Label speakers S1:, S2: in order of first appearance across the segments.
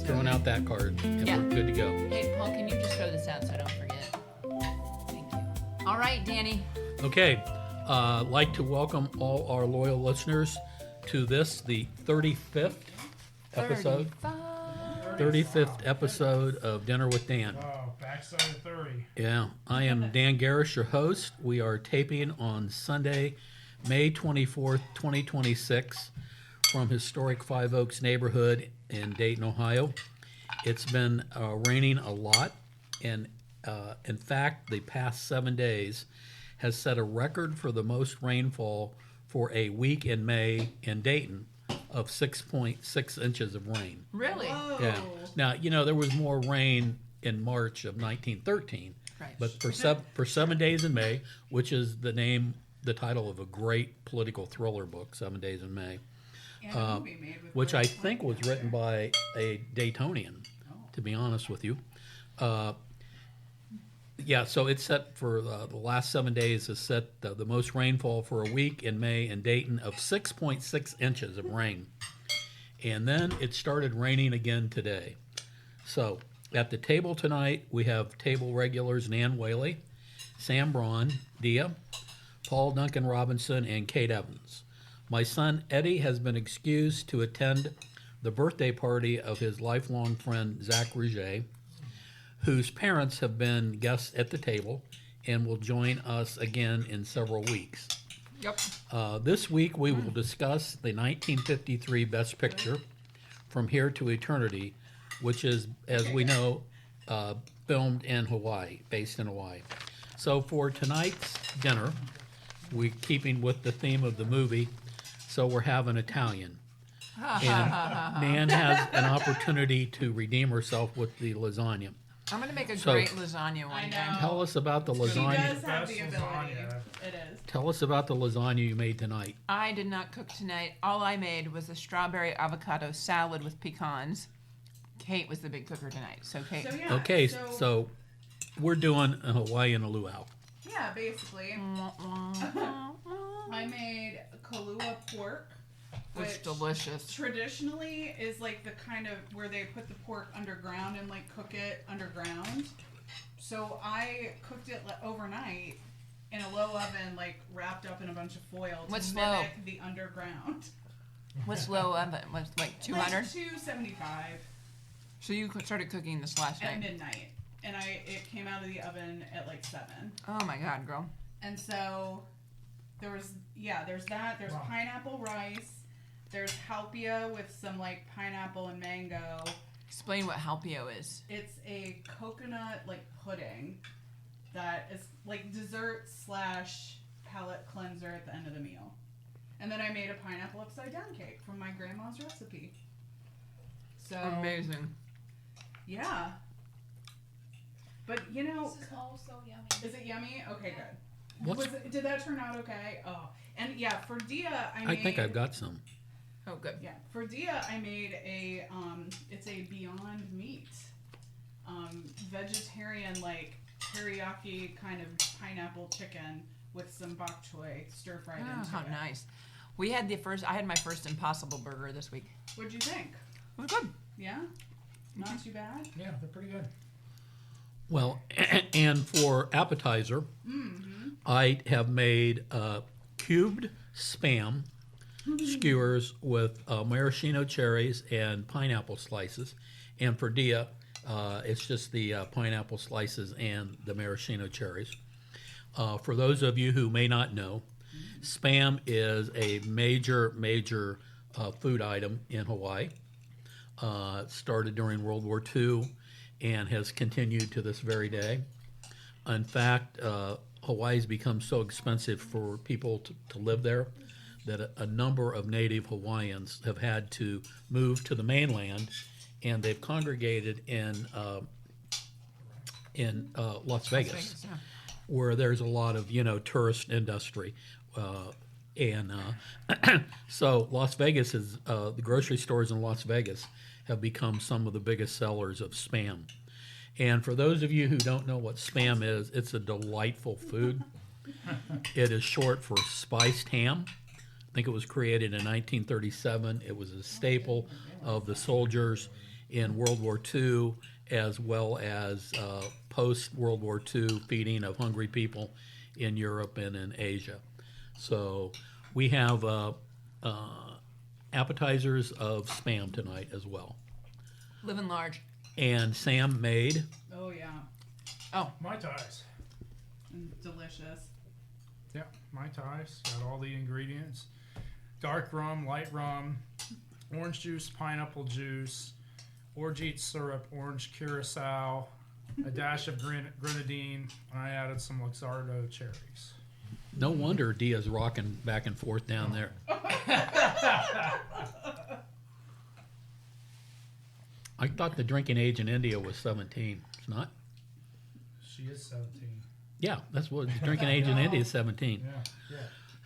S1: throwing out that card, and we're good to go.
S2: Hey, Paul, can you just throw this out so I don't forget? Thank you. All right, Danny.
S1: Okay, I'd like to welcome all our loyal listeners to this, the 35th episode. 35th episode of Dinner with Dan.
S3: Oh, backside of 30.
S1: Yeah, I am Dan Garrish, your host. We are taping on Sunday, May 24th, 2026, from historic Five Oaks neighborhood in Dayton, Ohio. It's been raining a lot, and in fact, the past 7 days has set a record for the most rainfall for a week in May in Dayton of 6.6 inches of rain.
S2: Really?
S4: Whoa.
S1: Yeah. Now, there was more rain in March of 1913,
S2: Right.
S1: but for 7 days in May, which is the title of a great political thriller book, 7 Days in May,
S4: And a movie made with
S1: which I
S4: Will
S1: think was
S4: Smith
S1: written by a Daytonian, to be honest with you. Yeah, so it's set for the last 7 days has set the most rainfall for a week in May in Dayton of 6.6 inches of rain. And then it started raining again today. So at the table tonight, we have table regulars Nan Whaley, Sam Braun, Dia, Paul Duncan Robinson, and Kate Evans. My son Eddie has been excused to attend the birthday party of his lifelong friend Zach Rouget, whose parents have been guests at the table and will join us again in several weeks.
S2: Yep.
S1: This week we will discuss the 1953 Best Picture, From Here to Eternity, which is, as we know, filmed in Hawaii, based in Hawaii. So for tonight's dinner, we're keeping with the theme of the movie, so we're having Italian. And Nan has an opportunity to redeem herself with the lasagna.
S2: I'm going to make a
S1: So-
S2: great lasagna one
S4: I
S2: day.
S4: know.
S1: Tell us about the
S4: She
S1: lasagna.
S4: does have
S3: Best
S4: the ability.
S3: lasagna.
S4: It is.
S1: Tell us about the lasagna you made tonight.
S2: I did not cook tonight. All I made was a strawberry avocado salad with pecans. Kate was the big cooker tonight. So, Kate.
S4: So yeah.
S1: Okay, so we're doing a Hawaiian luau.
S4: Yeah, basically, I made Kahlua pork,
S2: It's
S4: which
S2: delicious.
S4: traditionally is like the kind of where they put the pork underground and like cook it underground. So I cooked it overnight in a low oven, like wrapped up in a bunch of foil to
S2: What's
S4: mimic
S2: low?
S4: the underground.
S2: What's low oven? What's like 200?
S4: Like 275
S2: So you started cooking this last
S4: at
S2: night.
S4: midnight, and it came out of the oven at like 7.
S2: Oh my God, girl.
S4: And so there's that. There's
S3: Wow.
S4: pineapple rice. There's halpia with some like pineapple and mango.
S2: Explain what halpio is.
S4: It's a coconut like pudding that is like dessert / palate cleanser at the end of the meal. And then I made a pineapple upside down cake from my grandma's recipe. So
S2: Amazing.
S4: yeah. But
S5: This is all so yummy.
S4: is it yummy? Okay, good.
S1: What's,
S4: Did that turn out okay? Oh, and yeah, for Dia,
S1: I think I've got some.
S2: Oh, good.
S4: Yeah, for Dia, I made a it's a Beyond Meat, vegetarian like teriyaki kind of pineapple chicken with some bok choy stir fried
S2: Oh,
S4: into
S2: how
S4: it.
S2: nice. I had my first Impossible Burger this week.
S4: What'd you think?
S2: It was good.
S4: Yeah, not too bad.
S3: Yeah, they're pretty good.
S1: Well, and for appetizer, I have made cubed Spam skewers with maraschino cherries and pineapple slices. And for Dia, it's just the pineapple slices and the maraschino cherries. For those of you who may not know, Spam is a major food item in Hawaii. It started during World War II and has continued to this very day. In fact, Hawaii's become so expensive for people to live there that a number of native Hawaiians have had to move to the mainland, and they've congregated in Las Vegas,
S2: Yeah.
S1: where there's a lot of tourist industry, and so Las Vegas is the grocery stores in Las Vegas have become some of the biggest sellers of Spam. And for those of you who don't know what Spam is, it's a delightful food. It is short for spiced ham. I think it was created in 1937. It was a staple of the soldiers in World War II, as well as post-World War II feeding of hungry people in Europe and in Asia. So we have appetizers of Spam tonight as well.
S2: Living large.
S1: And Sam made
S4: Oh yeah,
S3: Mai Tais.
S4: delicious.
S3: Yeah, Mai Tais. Got all the ingredients. Dark rum, light rum, orange juice, pineapple juice, orgeat syrup, orange curacao, a dash of grenadine, and I added some Luxardo cherries.
S1: no wonder Dia's rocking back and forth down there. I thought the drinking age in India was 17. It's not?
S3: She is 17.
S1: Yeah, that's what the drinking age in India is 17.
S3: Yeah.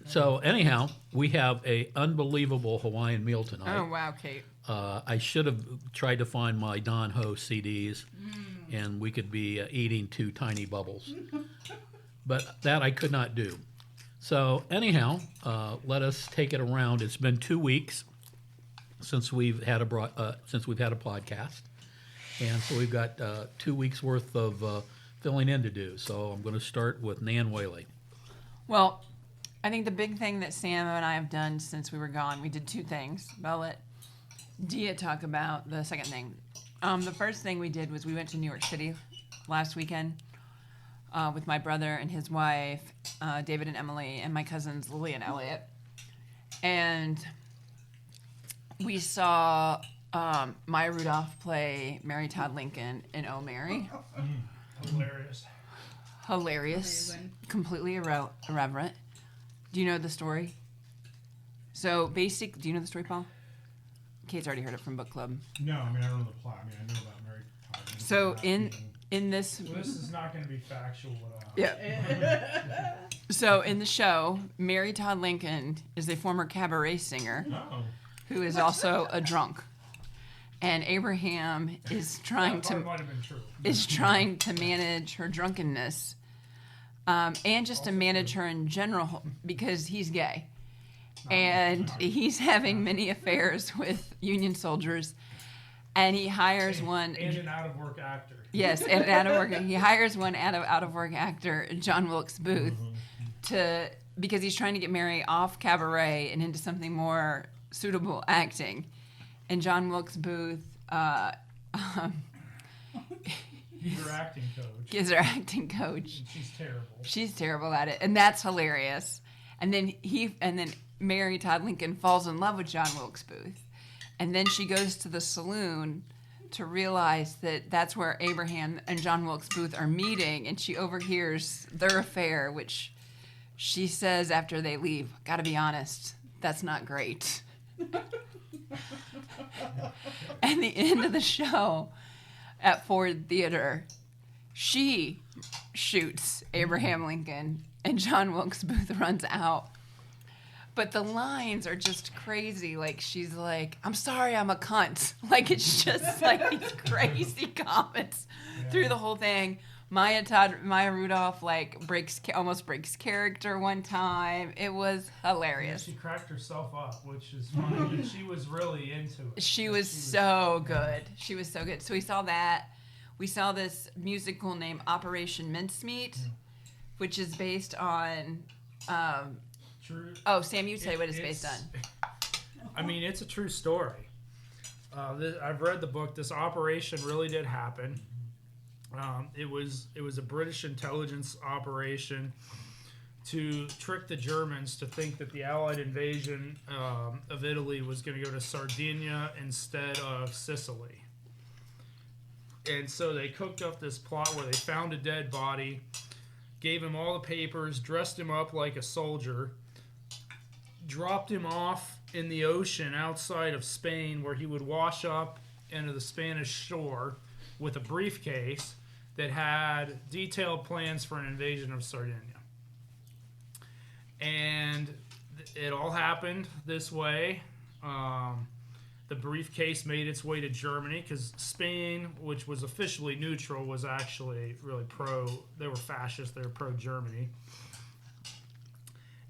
S1: So anyhow, we have a unbelievable Hawaiian meal tonight.
S2: Oh, wow, Kate.
S1: I should have tried to find my Don Ho CDs, and we could be eating 2 tiny bubbles. But that I could not do. So anyhow, let us take it around. It's been 2 weeks since we've had a podcast, and so we've got 2 weeks worth of filling in to do. So I'm going to start with Nan Whaley.
S2: Well, I think the big thing that Sam and I have done since we were gone, we did 2 things. But I'll let Dia talk about the second thing. The first thing we did was we went to New York City last weekend with my brother and his wife, David and Emily, and my cousins Lily and Elliot. And we saw Maya Rudolph play Mary Todd Lincoln in Oh Mary.
S3: Hilarious.
S2: Hilarious.
S4: Amazing.
S2: Completely irreverent. Do you know the story? Do you know the story, Paul? Kate's already heard it from book club.
S3: No, I mean, I don't know the plot. I mean, I know about Mary Todd.
S2: So in this...
S3: Well, this is not going to be factual at all.
S2: Yeah. So in the show, Mary Todd Lincoln is a former cabaret singer
S3: No.
S2: who is also a drunk. And Abraham is trying
S3: That part might have been true.
S2: to manage her drunkenness, and just to manage her in general because he's gay, and he's having many affairs with Union soldiers, and he hires one.
S3: And an out-of-work actor.
S2: Yes, and he hires one out of work actor, John Wilkes Booth, because he's trying to get Mary off cabaret and into something more suitable acting. And John Wilkes Booth
S3: He's her acting coach.
S2: is her acting coach.
S3: And she's terrible.
S2: She's terrible at it, and that's hilarious. And then Mary Todd Lincoln falls in love with John Wilkes Booth, and then she goes to the saloon to realize that that's where Abraham and John Wilkes Booth are meeting, and she overhears their affair, which she says after they leave, "Gotta be honest, that's not great." And the end of the show at Ford Theater, she shoots Abraham Lincoln and John Wilkes Booth runs out. But the lines are just crazy. Like, she's like, "I'm sorry, I'm a cunt." Like, it's just like these crazy comments through the whole thing. Maya Rudolph almost breaks character one time. It was hilarious.
S3: She cracked herself up, which is funny. But she was really into it.
S2: She was so good. She was so good. So we saw that. We saw this musical named Operation Mincemeat, which is based on.
S3: True.
S2: Oh, Sam, you say what it's based on.
S3: I mean, it's a true story. I've read the book. This operation really did happen. It was a British intelligence operation to trick the Germans to think that the Allied invasion of Italy was going to go to Sardinia instead of Sicily. And so they cooked up this plot where they found a dead body, gave him all the papers, dressed him up like a soldier, dropped him off in the ocean outside of Spain where he would wash up into the Spanish shore with a briefcase that had detailed plans for an invasion of Sardinia. And it all happened this way. The briefcase made its way to Germany because Spain, which was officially neutral, was actually really they were fascist, they were pro-Germany.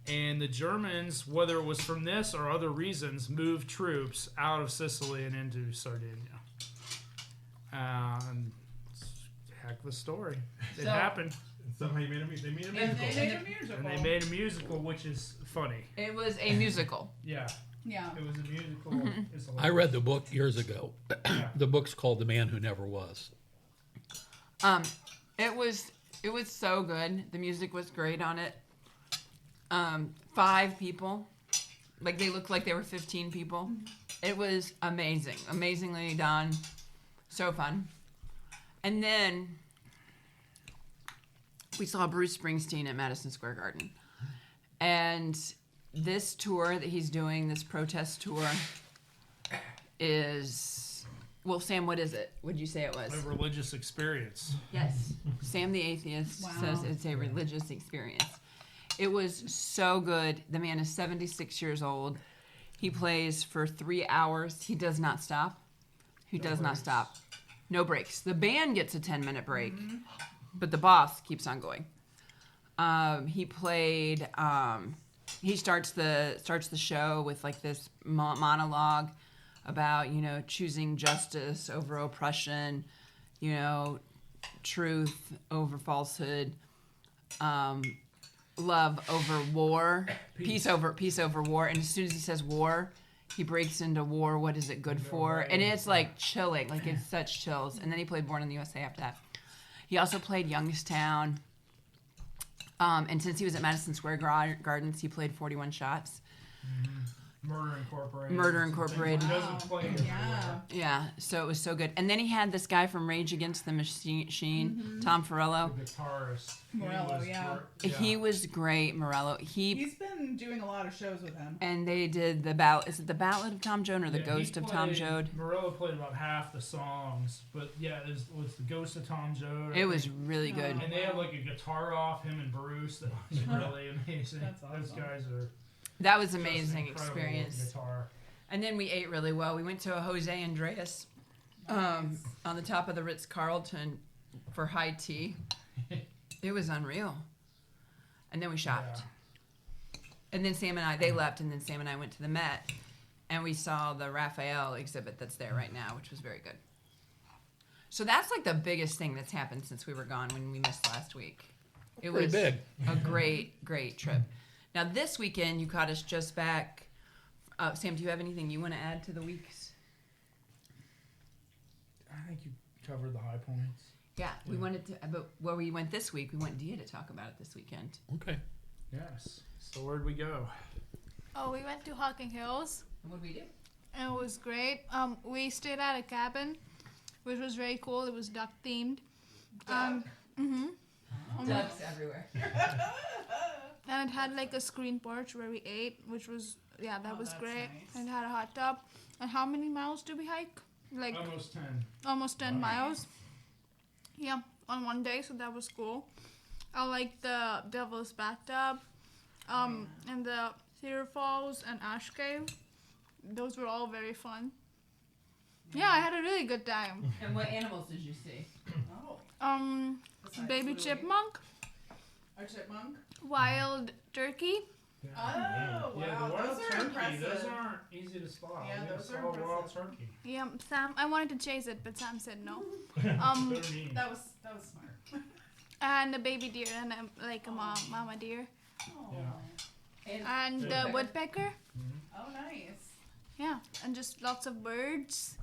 S3: And the Germans, whether it was from this or other reasons, moved troops out of Sicily and into Sardinia. And it's a heck of a story. It
S2: So-
S3: happened.
S6: And somehow you made they made a
S4: And
S6: musical.
S4: they made a musical.
S3: And they made a musical, which is funny.
S2: It was a musical.
S3: Yeah,
S4: Yeah.
S3: it was a musical. It's
S1: I read the book years ago.
S3: Yeah.
S1: The book's called The Man Who Never Was.
S2: It was so good. The music was great on it. 5 people, like they looked like they were 15 people. It was amazing, amazingly done, so fun. And then we saw Bruce Springsteen at Madison Square Garden, and this tour that he's doing, this protest tour, is, well, Sam, what is it? Would you say it was?
S3: A religious experience.
S2: Yes. Sam the atheist
S4: Wow.
S2: says it's a religious experience. It was so good. The man is 76 years old. He plays for 3 hours. He does not stop. He does not
S3: breaks.
S2: stop. No breaks. The band gets a 10-minute break, but the boss keeps on going. He played. He starts the show with like this monologue about, you know, choosing justice over oppression, you know, truth over falsehood, love over war, peace over war. And as soon as he says war, he breaks into war. What is it good for? And it's like chilling, like it's such chills. And then he played Born in the USA after that. He also played Youngstown. And since he was at Madison Square Gardens, he played 41 Shots.
S3: Murder Incorporated.
S2: Murder
S3: Some things
S2: Incorporated.
S3: He doesn't play everywhere.
S4: Yeah.
S2: Yeah, so it was so good. And then he had this guy from Rage Against the Machine, Tom Farello.
S3: The guitarist.
S4: Morello,
S3: He was
S4: yeah.
S2: He was great, Morello.
S4: He's been doing a lot of shows with him.
S2: And they did the ballad. Is it the Ballad of Tom Joad or the
S3: Yeah,
S2: Ghost
S3: he
S2: of Tom
S3: played-
S2: Joad?
S3: Morello played about half the songs, but yeah, it was the Ghost of Tom Joad. I
S2: It was
S3: think.
S2: really good.
S3: And they had like a guitar off, him and Bruce. That was really amazing.
S4: That's
S3: Those
S4: awesome.
S3: guys are
S2: That was
S3: just
S2: amazing
S3: incredible with
S2: experience.
S3: Guitar.
S2: And then we ate really well. We went to a Jose Andreas on the top of the Ritz-Carlton for high tea. It was unreal. And then we shopped.
S3: Yeah.
S2: And then Sam and I, they left, and then Sam and I went to the Met, and we saw the Raphael exhibit that's there right now, which was very good. So that's like the biggest thing that's happened since we were gone when we missed last week. It
S1: Pretty
S2: was
S1: big.
S2: a great trip. Now this weekend, you caught us just back. Sam, do you have anything you want to add to the weeks?
S3: I think you covered the high points.
S2: Yeah, we wanted to, but where we went this week, we want Dia to talk about it this weekend.
S1: Okay.
S3: Yes. So where'd we go?
S5: Oh, we went to Hawking Hills.
S2: And what did we do?
S5: And it was great. We stayed at a cabin, which was very cool. It was duck themed.
S2: Ducks everywhere.
S5: And it had like a screen porch where we ate, which was, that
S4: Oh,
S5: was
S4: that's
S5: great.
S4: nice.
S5: And it had a hot tub. And how many miles did we hike? Like
S3: Almost 10.
S5: almost 10
S3: Wow.
S5: miles. Yeah, on one day, so that was cool. I like the Devil's Bathtub, and the Cedar Falls and Ash Cave. Those were all very fun. Yeah, I had a really good time.
S2: And what animals did you see?
S4: Oh. Besides
S5: Baby
S4: Louie.
S5: chipmunk,
S4: A chipmunk?
S5: wild turkey.
S3: Yeah.
S4: Oh,
S3: Yeah,
S4: wow,
S3: the wild
S4: those are
S3: turkey.
S4: impressive.
S3: Those aren't easy to spot.
S4: Yeah,
S3: We
S4: those are
S3: saw wild
S4: impressive.
S3: turkey.
S5: Yeah, Sam, I wanted to chase it, but Sam said no.
S3: They're mean.
S4: That was smart.
S5: And a baby deer and a mama deer.
S4: Oh.
S3: Yeah.
S5: And the
S3: Woodpecker.
S5: woodpecker.
S4: Oh, nice.
S5: Yeah, and just lots of birds.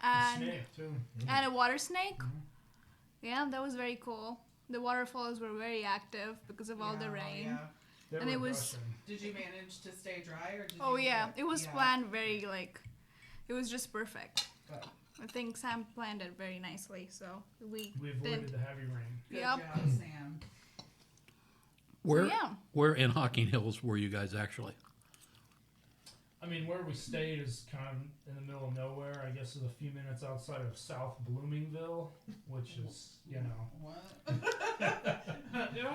S3: A
S5: And
S3: snake too.
S5: and a water snake. Yeah, that was very cool. The waterfalls were very active because of all the
S4: Yeah,
S5: rain.
S4: yeah.
S3: They
S5: And
S3: were
S5: it was-
S3: gushing.
S4: Did you manage to stay dry or did
S5: Oh
S4: you
S5: yeah,
S4: get-
S5: it was
S4: yeah.
S5: planned very it was just perfect.
S4: Good.
S5: I think Sam planned it very nicely, so we
S3: We
S5: did.
S3: avoided the heavy rain.
S4: Good
S5: Yep.
S4: job, Sam.
S1: Where
S5: yeah.
S1: where in Hawking Hills were you guys actually?
S3: I mean, where we stayed is kind of in the middle of nowhere. I guess it's a few minutes outside of South Bloomingville, which is, you know,
S4: What?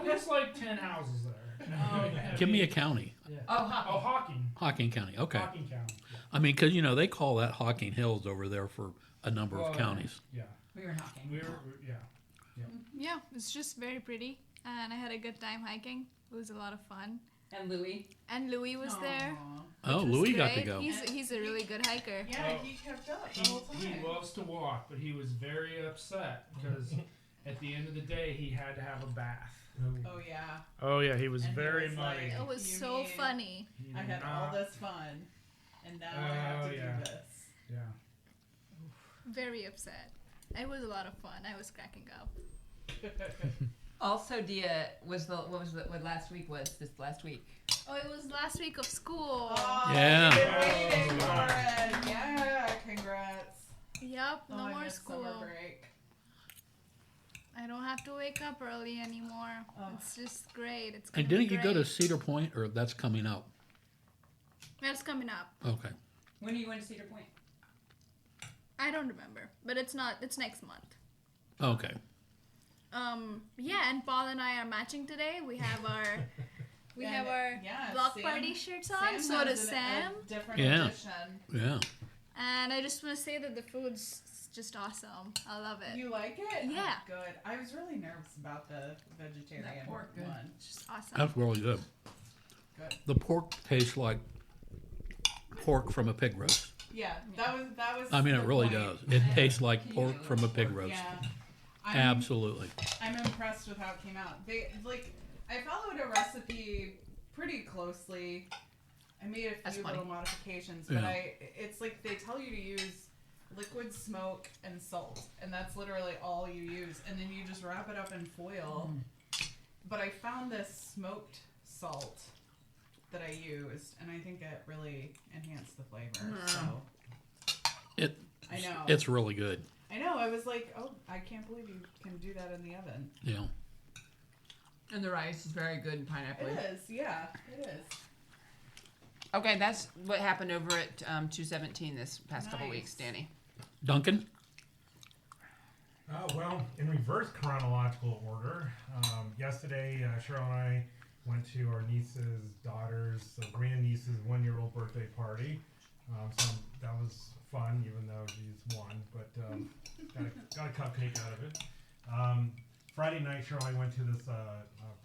S3: there's like 10 houses there.
S4: Oh, okay.
S1: Give me a county.
S3: Yeah.
S2: Oh,
S3: Oh,
S2: Hawking.
S3: Hawking.
S1: Hawking County. Okay.
S3: Hawking County. Yeah.
S1: I mean, because they call that Hawking Hills over there for a number
S3: Well,
S1: of counties.
S3: Yeah.
S2: We were in Hawking.
S3: Yeah.
S5: Yeah, it's just very pretty, and I had a good time hiking. It was a lot of fun.
S2: And Louis.
S5: And Louis was there.
S1: Oh,
S5: which was
S1: Louis got to
S5: great.
S1: go.
S5: He's a really good hiker.
S4: Yeah,
S3: Oh.
S4: he kept up the whole time.
S3: He loves to walk, but he was very upset because at the end of the day, he had to have a bath.
S4: Oh yeah,
S3: Oh yeah, he was
S4: And he
S3: very
S4: was
S3: muddy.
S4: like-
S5: It was
S4: You
S5: so
S4: mean-
S5: funny.
S3: He
S4: I
S3: did
S4: had all
S3: not-
S4: this fun, and now I have
S3: Oh,
S4: to
S3: yeah.
S4: do this.
S3: Yeah.
S5: Very upset. It was a lot of fun. I was cracking up.
S2: Also, Dia what last week was this last week?
S5: Oh, it was last week of school.
S4: Oh,
S1: Yeah.
S4: I've been waiting for it. Yeah, congrats.
S5: Yep,
S4: Oh,
S5: no
S4: I
S5: more
S4: missed
S5: school.
S4: Summer break.
S5: I don't have to wake up early anymore.
S4: Oh.
S5: It's just great. It's gonna
S1: And
S5: be
S1: didn't you go to
S5: great.
S1: Cedar Point, or that's coming up?
S5: That's coming up.
S1: Okay.
S2: When are you going to Cedar Point?
S5: I don't remember, but it's not. It's next month.
S1: Okay.
S5: Yeah, and Paul and I are matching today. We have our
S4: Yeah,
S5: block
S4: Sam-
S5: party shirts on.
S4: Sam
S5: So
S4: has
S5: does
S4: a
S5: Sam.
S4: different
S1: Yeah.
S4: edition.
S1: Yeah.
S5: And I just want to say that the food's just awesome. I love it.
S4: You like it?
S5: Yeah.
S4: Oh, good. I was really nervous about the vegetarian
S2: That pork, good.
S4: one.
S5: It's just awesome.
S1: That's really good.
S4: Good.
S1: The pork tastes like pork from a pig roast.
S4: Yeah, that was.
S1: I mean, it
S4: the
S1: really
S4: point.
S1: does. It tastes like pork from a pig roast.
S4: Yeah.
S1: Absolutely.
S4: I'm impressed with how it came out. I followed a recipe pretty closely. I made a
S2: That's
S4: few
S2: funny.
S4: little modifications,
S1: Yeah.
S4: but it's like they tell you to use liquid smoke and salt, and that's literally all you use, and then you just wrap it up in foil. But I found this smoked salt that I used, and I think it really enhanced the flavor. So
S1: It.
S4: I know.
S1: It's really good.
S4: I know. I was like, oh, I can't believe you can do that in the oven.
S1: Yeah.
S2: And the rice is very good and pineapple.
S4: It is, yeah, it is.
S2: Okay, that's what happened over at 217 this past couple
S4: Nice.
S2: weeks, Danny.
S1: Duncan.
S6: Well, in reverse chronological order, yesterday Cheryl and I went to our niece's daughter's, grandniece's 1-year-old birthday party. So that was fun, even though she's 1, but got a cupcake out of it. Friday night, Cheryl and I went to this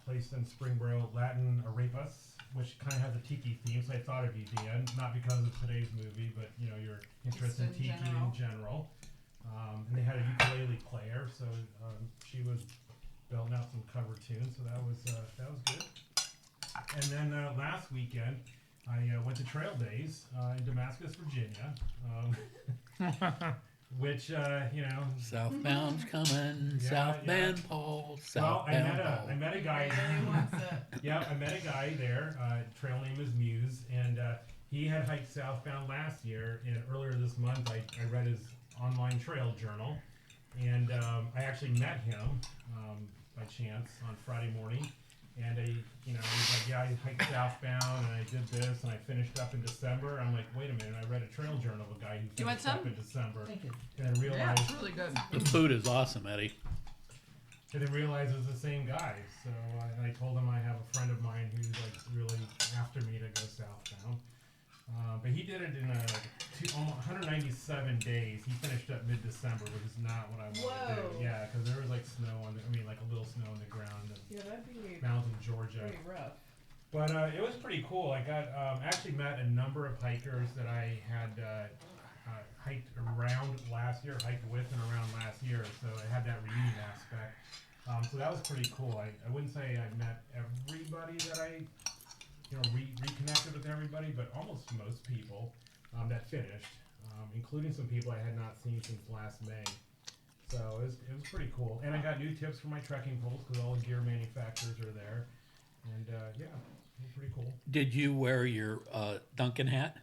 S6: place in Springboro, Latin Arepas, which kind of has a tiki theme, so I thought of you, Dan, not because of today's movie, but you know your interest in
S4: Just in
S6: tiki
S4: general.
S6: in general. And they had a ukulele player, so she was belting out some cover tunes, so that was good. And then last weekend, I went to Trail Days in Damascus, Virginia, which you know.
S1: Southbound's coming.
S6: Yeah,
S1: Southbound
S6: yeah.
S1: Paul.
S6: Well,
S1: Southbound
S6: I met a guy.
S4: Really wants it.
S6: Yeah, I met a guy there. Trail name is Muse, and he had hiked southbound last year. And earlier this month, I read his online trail journal, and I actually met him by chance on Friday morning. And he was like, "Yeah, I hiked southbound, and I did this, and I finished up in December." I'm like, "Wait a minute! I read a trail journal of a guy who
S2: You want
S6: finished up
S2: some?
S6: in December."
S2: Thank you.
S6: And I
S2: Yeah,
S6: realized,
S2: it's really good.
S1: The food is awesome, Eddie.
S6: I didn't realize it was the same guy. So I told him I have a friend of mine who's like really after me to go southbound. But he did it in almost 197 days. He finished up mid-December, which is not what I wanted to
S4: Whoa.
S6: do. Yeah, because there was like snow like a little snow on the ground in
S4: Yeah, that'd be
S6: mountains of Georgia.
S4: pretty rough.
S6: But it was pretty cool. I got actually met a number of hikers that I had hiked around last year, hiked with and around last year. So it had that reunion aspect. So that was pretty cool. I wouldn't say I met everybody that I reconnected with everybody, but almost most people that finished, including some people I had not seen since last May. So it was pretty cool. And I got new tips for my trekking poles because all the gear manufacturers are there. And yeah, it was pretty cool.
S1: Did you wear your Duncan hat?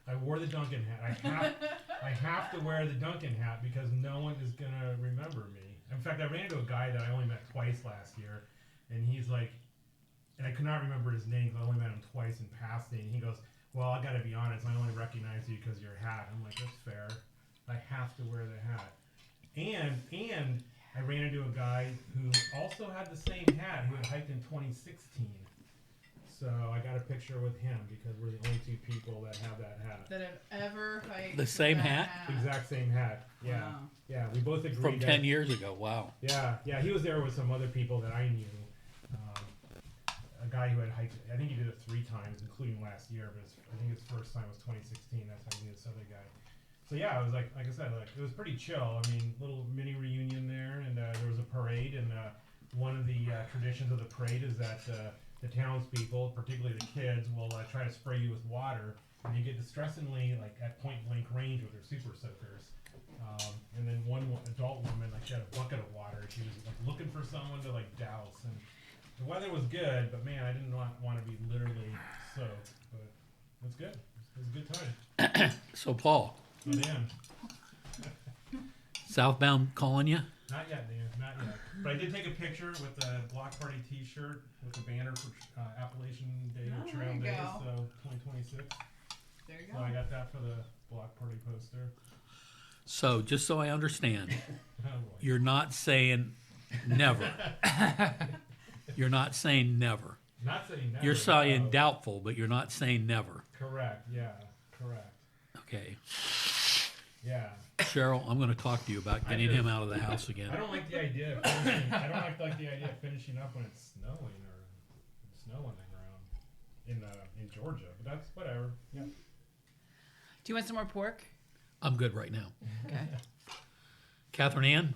S6: I wore the Duncan hat. I have to wear the Duncan hat because no one is gonna remember me. In fact, I ran into a guy that I only met twice last year, and he's like, and I could not remember his name because I only met him twice in passing. He goes, "Well, I gotta be honest, I only recognize you because of your hat." I'm like, "That's fair. I have to wear the hat." And I ran into a guy who also had the same hat who had hiked in 2016. So I got a picture with him because we're the only 2 people that have that hat.
S4: That have ever hiked
S1: The same
S4: that
S1: hat?
S6: Exact same hat. Yeah.
S4: Wow.
S6: Yeah, we both agreed.
S1: From
S6: that-
S1: 10 years ago. Wow.
S6: Yeah, he was there with some other people that I knew. a guy who had hiked it. I think he did it 3 times, including last year. But I think his first time was 2016. That's how he knew this other guy. So yeah, it was like I said, like it was pretty chill. I mean, little mini reunion there, and there was a parade. And one of the traditions of the parade is that the townspeople, particularly the kids, will try to spray you with water, and you get distressingly like at point blank range with their super soakers. And then one adult woman, like she had a bucket of water. She was like looking for someone to like douse, and the weather was good, but man, I didn't want to be literally soaked. But it was good. It was a good time.
S1: So, Paul,
S6: So Dan,
S1: Southbound calling you?
S6: not yet, Dan, not yet. But I did take a picture with the Block Party T-shirt with the banner for Appalachian Day or
S4: Oh,
S6: Trail
S4: there you
S6: Day,
S4: go.
S6: so 2026.
S4: There you
S6: So
S4: go.
S6: I got that for the Block Party poster.
S1: So, just so I understand,
S6: Oh boy.
S1: you're not saying never. You're not saying never.
S6: Not saying never.
S1: You're saying
S6: no.
S1: doubtful, but you're not saying never.
S6: Correct. Yeah. Correct.
S1: Okay.
S6: Yeah.
S1: Cheryl, I'm going to talk to you about getting him out of the house again.
S6: I don't like the idea of finishing. I don't like the idea of finishing up when it's snowing or snow on the ground in Georgia. But that's whatever. Yeah.
S2: Do you want some more pork?
S1: I'm good right now.
S2: Okay.
S1: Catherine Ann?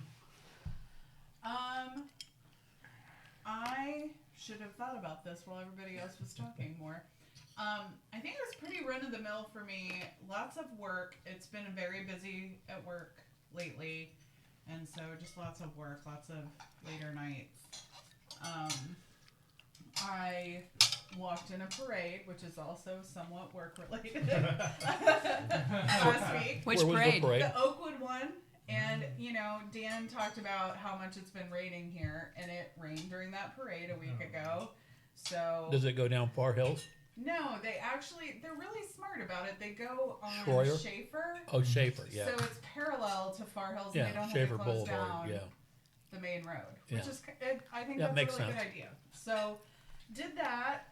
S4: I should have thought about this while everybody else was talking more. I think it was pretty run of the mill for me. Lots of work. It's been very busy at work lately, and so just lots of work, lots of later nights. I walked in a parade, which is also somewhat work related, last week.
S2: Which
S1: Where was
S2: parade?
S1: the parade?
S4: The Oakwood one. And, you know, Dan talked about how much it's been raining here, and it rained during that parade a week ago. So,
S1: Does it go down Far Hills?
S4: no, they're really smart about it. They go on
S1: Schroyer?
S4: Schaefer.
S1: Oh, Schaefer, yeah.
S4: So it's parallel to Far Hills, and
S1: Yeah,
S4: they don't
S1: Schaefer
S4: have to close
S1: Boulevard,
S4: down
S1: yeah.
S4: the main road, which
S1: Yeah.
S4: is, I think
S1: Yeah,
S4: that's
S1: makes
S4: a really
S1: sense.
S4: good idea. So, did that,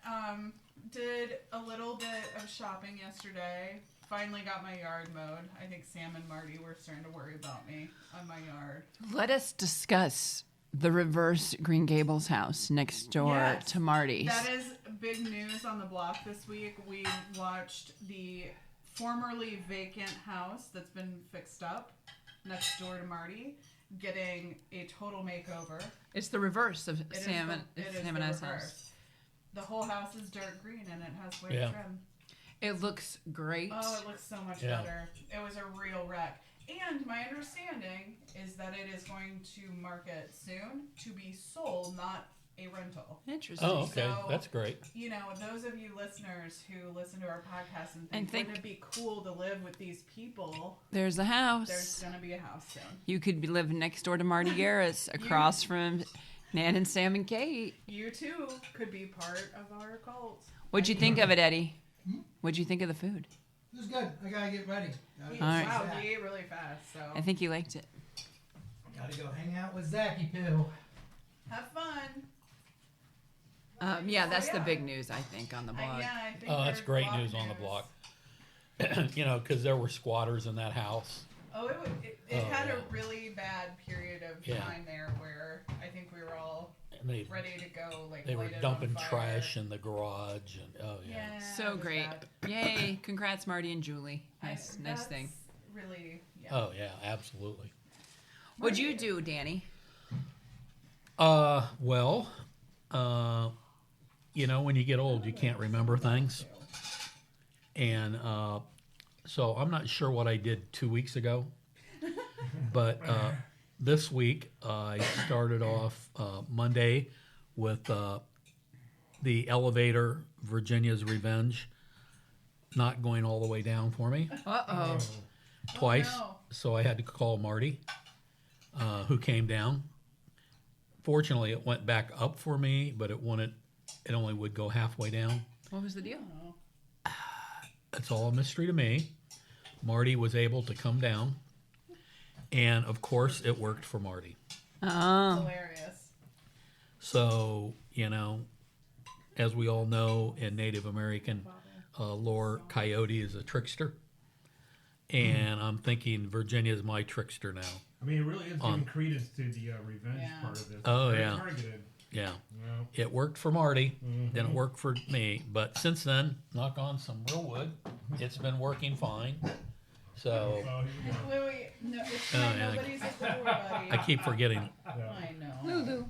S4: did a little bit of shopping yesterday. Finally got my yard mowed. I think Sam and Marty were starting to worry about me on my yard.
S2: Let us discuss the reverse Green Gables house next door
S4: Yes.
S2: to Marty's.
S4: That is big news on the block this week. We watched the formerly vacant house that's been fixed up next door to Marty getting a total makeover.
S2: It's the reverse of
S4: It is
S2: Sam
S4: the-
S2: and
S4: it is
S2: Sam
S4: the
S2: and I's
S4: reverse.
S2: house.
S4: The whole house is dark green and it has white
S1: Yeah.
S4: trim.
S2: It looks great.
S4: Oh, it looks so much
S1: Yeah.
S4: better. It was a real wreck. And my understanding is that it is going to market soon to be sold, not a rental.
S2: Interesting.
S1: Oh, okay.
S4: So-
S1: That's great.
S4: You know, those of you listeners who listen to our podcast and
S2: And
S4: think, wouldn't it be cool to live with these people?
S2: There's a house.
S4: There's going to be a house soon.
S2: You could be living next door to Marty Garris, across from Nan and Sam and Kate.
S4: You too could be part of our cult.
S2: What'd you think of it, Eddie? What'd you think of the food?
S7: It was good. I gotta get ready. Gotta
S4: He,
S7: go
S2: right.
S7: see
S4: wow,
S7: Zach.
S4: he ate really fast. So
S2: I think you liked it.
S7: Gotta go hang out with Zachy Poo.
S4: have fun.
S2: Yeah, that's
S4: So,
S2: the
S4: yeah.
S2: big news, I think, on the blog.
S4: Yeah, I think
S1: Oh, that's
S4: there's a
S1: great
S4: lot of
S1: news on the
S4: news.
S1: block. You know, because there were squatters in that house.
S4: Oh, it
S1: Oh,
S4: had
S1: yeah.
S4: a really bad period of
S1: Yeah.
S4: time there where I think we were all
S1: And
S4: ready to go. Like
S1: they were
S4: light it on
S1: dumping
S4: fire.
S1: trash in the garage. And oh, yeah.
S4: Yeah,
S2: So
S4: it was
S2: great.
S4: bad.
S2: Yay. Congrats, Marty and Julie. Nice
S4: That's
S2: thing.
S4: Really, yeah.
S1: Oh, yeah, absolutely.
S2: What'd you do, Danny?
S1: Well, you know, when you get old, you can't remember things. And so I'm not sure what I did 2 weeks ago, but this week I started off Monday with the elevator, Virginia's Revenge, not going all the way down for me
S2: Uh-oh.
S1: twice.
S4: no.
S1: So I had to call Marty, who came down. Fortunately, it went back up for me, but it only would go halfway down.
S2: What was the deal?
S1: It's all a mystery to me. Marty was able to come down, and of course, it worked for Marty.
S2: Oh.
S4: Hilarious.
S1: So, you know, as we all know in Native American lore, Coyote is a trickster. And I'm thinking Virginia's my trickster now.
S6: I mean, it really is
S1: On-
S6: giving credence to the revenge
S4: Yeah.
S6: part of this.
S1: Oh,
S6: Very
S1: yeah.
S6: targeted.
S1: Yeah.
S6: No.
S1: It worked for Marty, didn't work for me. But since then, knock on some real wood, it's been working fine. So
S6: Oh, here we go.
S4: Wait, no, it's
S1: Oh,
S4: fine.
S1: yeah.
S4: Nobody's at the door, buddy.
S1: I keep forgetting.
S6: Yeah.
S4: I know.
S2: Lulu.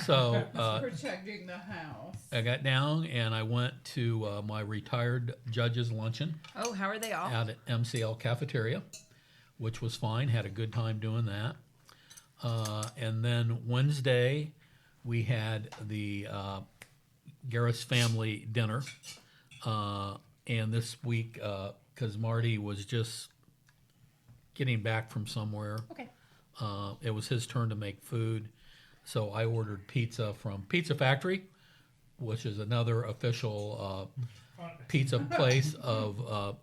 S1: So
S4: Protecting the house.
S1: I got down and I went to my retired judge's luncheon
S2: Oh, how are they all?
S1: out at MCL cafeteria, which was fine. Had a good time doing that. And then Wednesday, we had the Garris family dinner. And this week, because Marty was just getting back from somewhere,
S2: Okay.
S1: it was his turn to make food. So I ordered pizza from Pizza Factory, which is another official pizza place of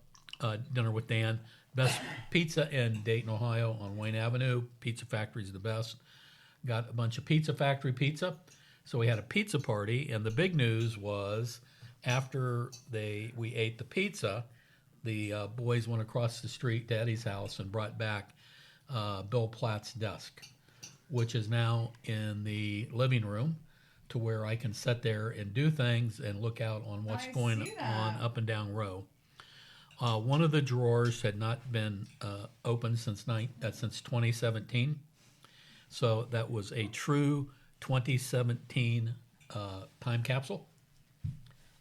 S1: Dinner with Dan. Best pizza in Dayton, Ohio on Wayne Avenue. Pizza Factory's the best. Got a bunch of Pizza Factory pizza. So we had a pizza party, and the big news was after we ate the pizza, the boys went across the street to Eddie's house and brought back Bill Platt's desk, which is now in the living room to where I can sit there and do things and look out on what's
S4: I
S1: going
S4: see
S1: on
S4: that.
S1: up and down Wroe. One of the drawers had not been opened since 2017, so that was a true 2017 time capsule.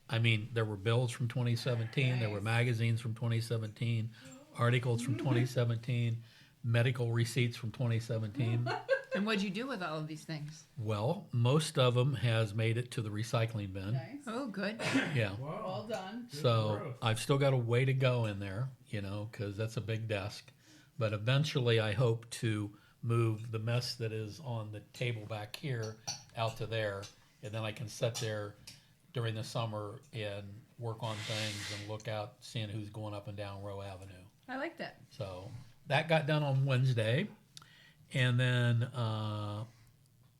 S1: I mean, there were bills from 2017, there were
S4: Nice.
S1: magazines from 2017, articles from 2017, medical receipts from 2017.
S2: And what'd you do with all of these things?
S1: Well, most of them has made it to the recycling bin.
S4: Nice.
S2: Oh, good.
S1: Yeah.
S6: Wow.
S4: Well done.
S1: So
S6: growth.
S1: I've still got a way to go in there, because that's a big desk. But eventually I hope to move the mess that is on the table back here out to there. And then I can sit there during the summer and work on things and look out, seeing who's going up and down Wroe Avenue.
S2: I like that.
S1: So that got done on Wednesday. And then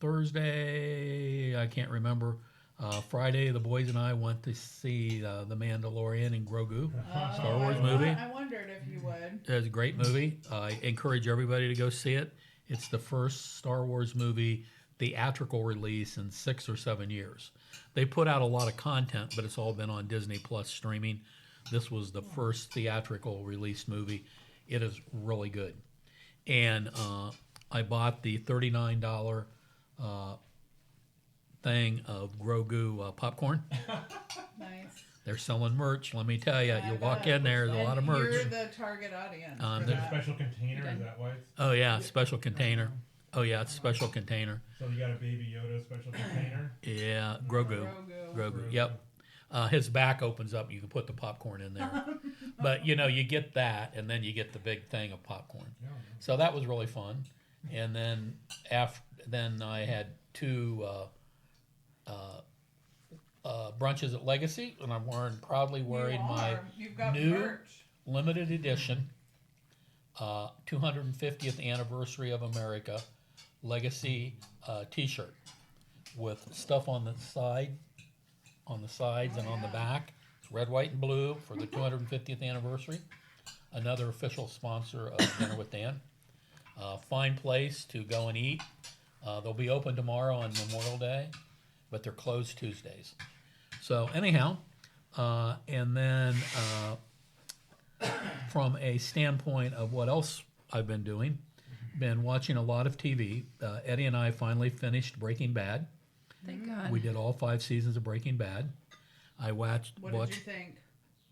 S1: Thursday, I can't remember. Friday, the boys and I went to see The Mandalorian and Grogu, Star Wars movie.
S4: I wondered if you would.
S1: It was a great movie. I encourage everybody to go see it. It's the first Star Wars movie theatrical release in 6 or 7 years. They put out a lot of content, but it's all been on Disney Plus streaming. This was the first theatrical released movie. It is really good. And I bought the $39 thing of Grogu popcorn.
S4: Nice.
S1: They're selling merch. Let me tell you, you walk in there, there's a lot of
S4: And
S1: merch.
S4: You're the target audience.
S1: Um,
S4: for
S1: the-
S4: that.
S6: Special container, is that why it's?
S1: Oh yeah, special container. Oh yeah, it's special container.
S6: So you got a Baby Yoda special container?
S1: Yeah, Grogu.
S4: Grogu.
S1: Yep. His back opens up. You can put the popcorn in there. But you get that, and then you get the big thing of popcorn.
S6: Yeah.
S1: So that was really fun. And then then I had two brunches at Legacy, and I'm proudly wearing my
S4: You've got
S1: new
S4: merch.
S1: limited edition 250th anniversary of America Legacy T-shirt with stuff on the sides and on the back. It's red, white, and blue for the 250th anniversary. Another official sponsor of Dinner with Dan. Fine place to go and eat. They'll be open tomorrow on Memorial Day, but they're closed Tuesdays. So anyhow, and then from a standpoint of what else I've been doing, been watching a lot of TV. Eddie and I finally finished Breaking Bad.
S2: Thank God.
S1: We did all 5 seasons of Breaking Bad. I watched.
S4: What did you think?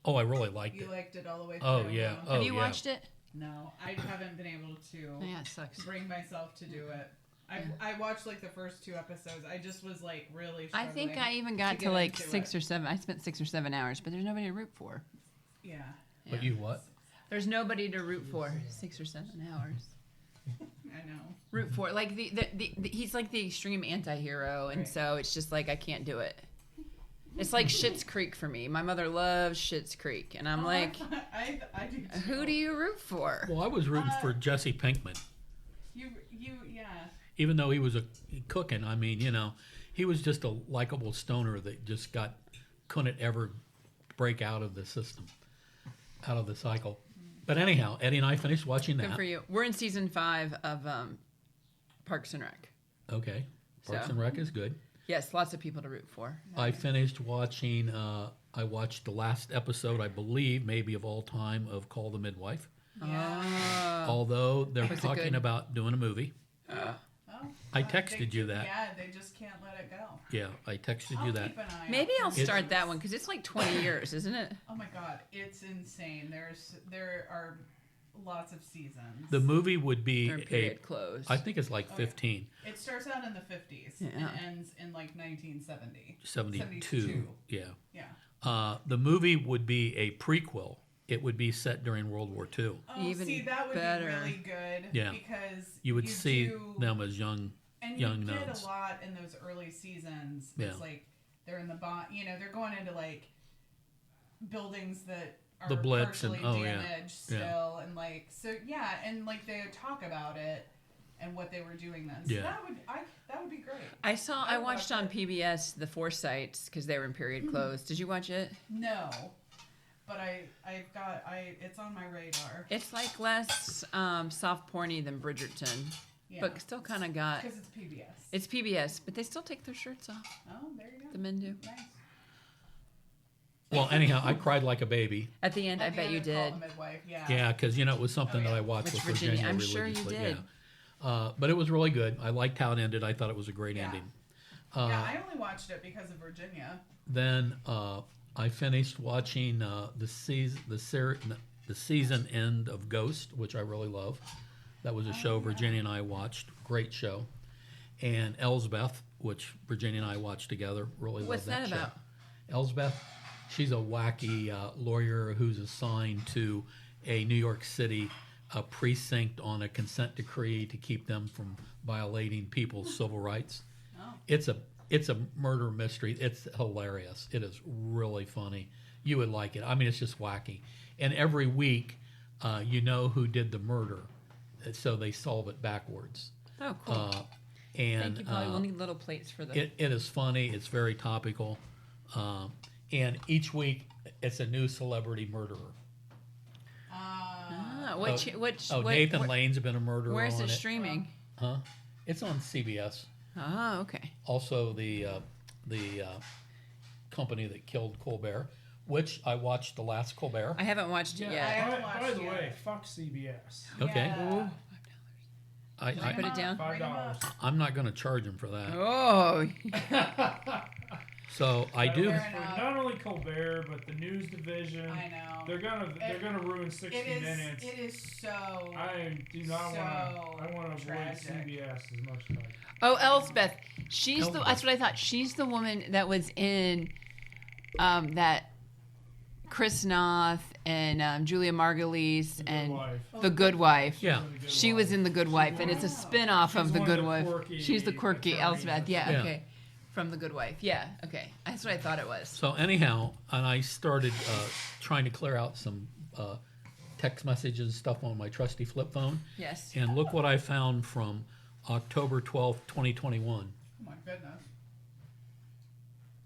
S1: Oh, I really liked
S4: You
S1: it.
S4: liked it all the way through?
S1: Oh yeah.
S4: No?
S1: Oh
S2: Have you
S1: yeah.
S2: watched it?
S4: No, I haven't been able to
S2: Yeah, it sucks.
S4: bring myself to do it. I watched like the first 2 episodes. I just was like really
S2: I
S4: struggling.
S2: think I even got
S4: to
S2: to
S4: get
S2: like
S4: into
S2: 6
S4: it.
S2: or 7. I spent 6 or 7 hours, but there's nobody to root for.
S4: Yeah.
S1: But you what?
S2: There's nobody to root for. 6 or 7 hours.
S4: I know.
S2: Root for like the he's like the extreme anti-hero, and
S4: Right.
S2: so it's just like I can't do it. It's like Schitt's Creek for me. My mother loves Schitt's Creek, and I'm like,
S4: I do too.
S2: who do you root for?
S1: Well, I was rooting for Jesse Pinkman,
S4: You yeah.
S1: even though he was cooking. I mean, he was just a likable stoner that just couldn't ever break out of the system, out of the cycle. But anyhow, Eddie and I finished watching that.
S2: Good for you. We're in season 5 of Parks and Rec.
S1: Okay. Parks
S2: So,
S1: and Rec is good.
S2: yes, lots of people to root for.
S1: I finished watching. I watched the last episode, I believe, maybe of all time, of Call the Midwife.
S2: Ah.
S1: Although they're
S2: Was it
S1: talking
S2: good?
S1: about doing a movie.
S4: Oh,
S1: I
S4: they
S1: texted you that.
S4: Yeah, they just can't let it go.
S1: Yeah, I texted
S4: I'll
S1: you that.
S4: keep an eye
S2: Maybe
S4: out
S2: I'll
S4: for
S2: start
S4: those.
S2: that one because it's like 20 years, isn't it?
S4: Oh my god, it's insane. There are lots of seasons.
S1: The movie would be
S2: Or period closed.
S1: I think it's like
S4: Oh, yeah.
S1: 15,
S4: It starts out in the 50s
S2: Yeah.
S4: and ends in like 1970.
S1: 72. Yeah.
S4: Yeah.
S1: The movie would be a prequel. It would be set during World War II.
S4: Oh,
S2: Even
S4: see, that would
S2: better.
S4: be really good.
S1: Yeah.
S4: Because
S1: You would see
S4: do,
S1: them as young.
S4: and
S1: young
S4: you get
S1: nuns.
S4: a lot in those early seasons.
S1: Yeah.
S4: It's like they're in the they're going into like buildings that are
S1: The Blitz and-
S4: partially
S1: oh, yeah.
S4: damaged still, and like and like they talk about it and what they were doing then. So
S1: Yeah.
S4: that would be great.
S2: I watched on
S4: it.
S2: PBS The Forsytes because they were in period
S4: Mm-hmm.
S2: closed. Did you watch it?
S4: No, but it's on my radar.
S2: It's like less soft porny than Bridgerton,
S4: Yeah.
S2: but still kind of got.
S4: Because it's PBS.
S2: It's PBS, but they still take their shirts off.
S4: Oh, there you go.
S2: The men do.
S4: Nice.
S1: Well, anyhow, I cried like a baby.
S2: At the end, I
S4: At the
S2: bet
S4: end
S2: you
S4: of Call
S2: did.
S4: the Midwife, yeah.
S1: Yeah, because it was something
S4: Oh, yeah.
S1: that I watched
S2: Which
S1: with
S2: Virginia,
S1: Virginia
S2: I'm sure you
S1: religiously,
S2: did.
S1: Yeah. But it was really good. I liked how it ended. I thought it was a great
S4: Yeah.
S1: ending.
S4: Yeah, I only watched it because of Virginia.
S1: Then I finished watching the season end of Ghost, which I really love. That was a show Virginia and I watched. Great show. And Elsbeth, which Virginia and I watched together. Really
S2: What's
S1: love that
S2: that
S1: show.
S2: about?
S1: Elsbeth, she's a wacky lawyer who's assigned to a New York City precinct on a consent decree to keep them from violating people's civil rights.
S4: Oh.
S1: It's a murder mystery. It's hilarious. It is really funny. You would like it. I mean, it's just wacky. And every week, you know who did the murder, so they solve it backwards.
S2: Oh, cool.
S1: And
S2: Thank you, Polly. We'll need little plates for the.
S1: it is funny. It's very topical. And each week, it's a new celebrity murderer.
S2: Which?
S1: Nathan Lane's been a murderer.
S2: Where's
S1: on
S2: it streaming?
S1: Huh? It's on CBS.
S2: Oh, okay.
S1: Also, the company that killed Colbert, which I watched the last Colbert.
S2: I haven't watched it
S4: I
S2: yet.
S4: haven't
S3: By
S4: watched
S3: the
S4: yet.
S3: way, fuck CBS.
S1: Okay.
S4: Yeah.
S1: I,
S2: Can I put it down?
S3: $5.
S1: I'm not going to charge him for that.
S2: Oh,
S1: So I do.
S4: Fair enough.
S3: Not only Colbert, but the news division.
S4: I know.
S3: They're gonna ruin 60 minutes.
S4: It is so.
S3: I do not
S4: so
S3: want to. I want to avoid
S4: tragic.
S3: CBS as much as I can.
S2: oh, Elsbeth. She's the.
S1: Elsbeth.
S2: That's what I thought. She's the woman that was in, that Chris Noth and Julia Margulies and
S3: Wife.
S2: The Good Wife.
S1: Yeah.
S2: She was in The Good Wife, and it's a spin-off of
S3: She's
S2: The
S3: one of
S2: Good
S3: the
S2: Wife.
S3: quirky
S2: She's the quirky
S3: attorneys.
S2: Elsbeth. Yeah,
S1: Yeah.
S2: okay. From The Good Wife. Yeah, okay. That's what I thought it was.
S1: So anyhow, and I started trying to clear out some text messages and stuff on my trusty flip phone.
S2: Yes.
S1: And look what I found from October 12th, 2021,
S4: Oh my goodness.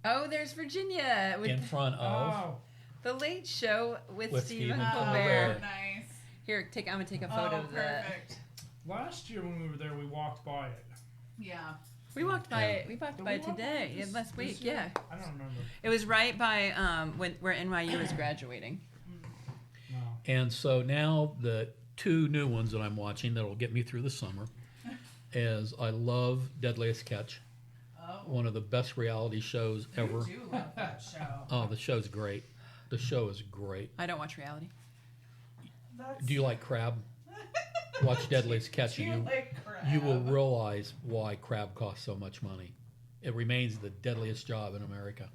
S2: Oh, there's Virginia with
S1: in front of.
S3: Oh,
S2: The Late Show with
S1: With
S2: Stephen
S1: Stephen
S2: Colbert.
S1: Colbert.
S4: Nice.
S2: Here, I'm gonna take a photo
S4: Oh,
S2: of that.
S4: perfect.
S3: last year when we were there, we walked by it.
S4: Yeah.
S2: We walked by
S1: Yeah.
S2: it. We walked
S3: Did
S2: by
S3: we
S2: it
S3: walk by
S2: today.
S3: it
S2: Yeah,
S3: this-
S2: last
S3: this
S2: week.
S3: year?
S2: Yeah.
S3: I don't remember.
S2: It was right by where NYU was graduating.
S3: No.
S1: And so now the two new ones that I'm watching that'll get me through the summer is I love Deadliest Catch,
S4: Oh.
S1: one of the best reality shows ever.
S4: You do love that show.
S1: Oh, the show's great. The show is great.
S2: I don't watch reality.
S4: That's,
S1: Do you like crab? Watch Deadliest Catch,
S4: do you
S1: and
S4: like crab?
S1: you will realize why crab costs so much money. It remains the deadliest job in America.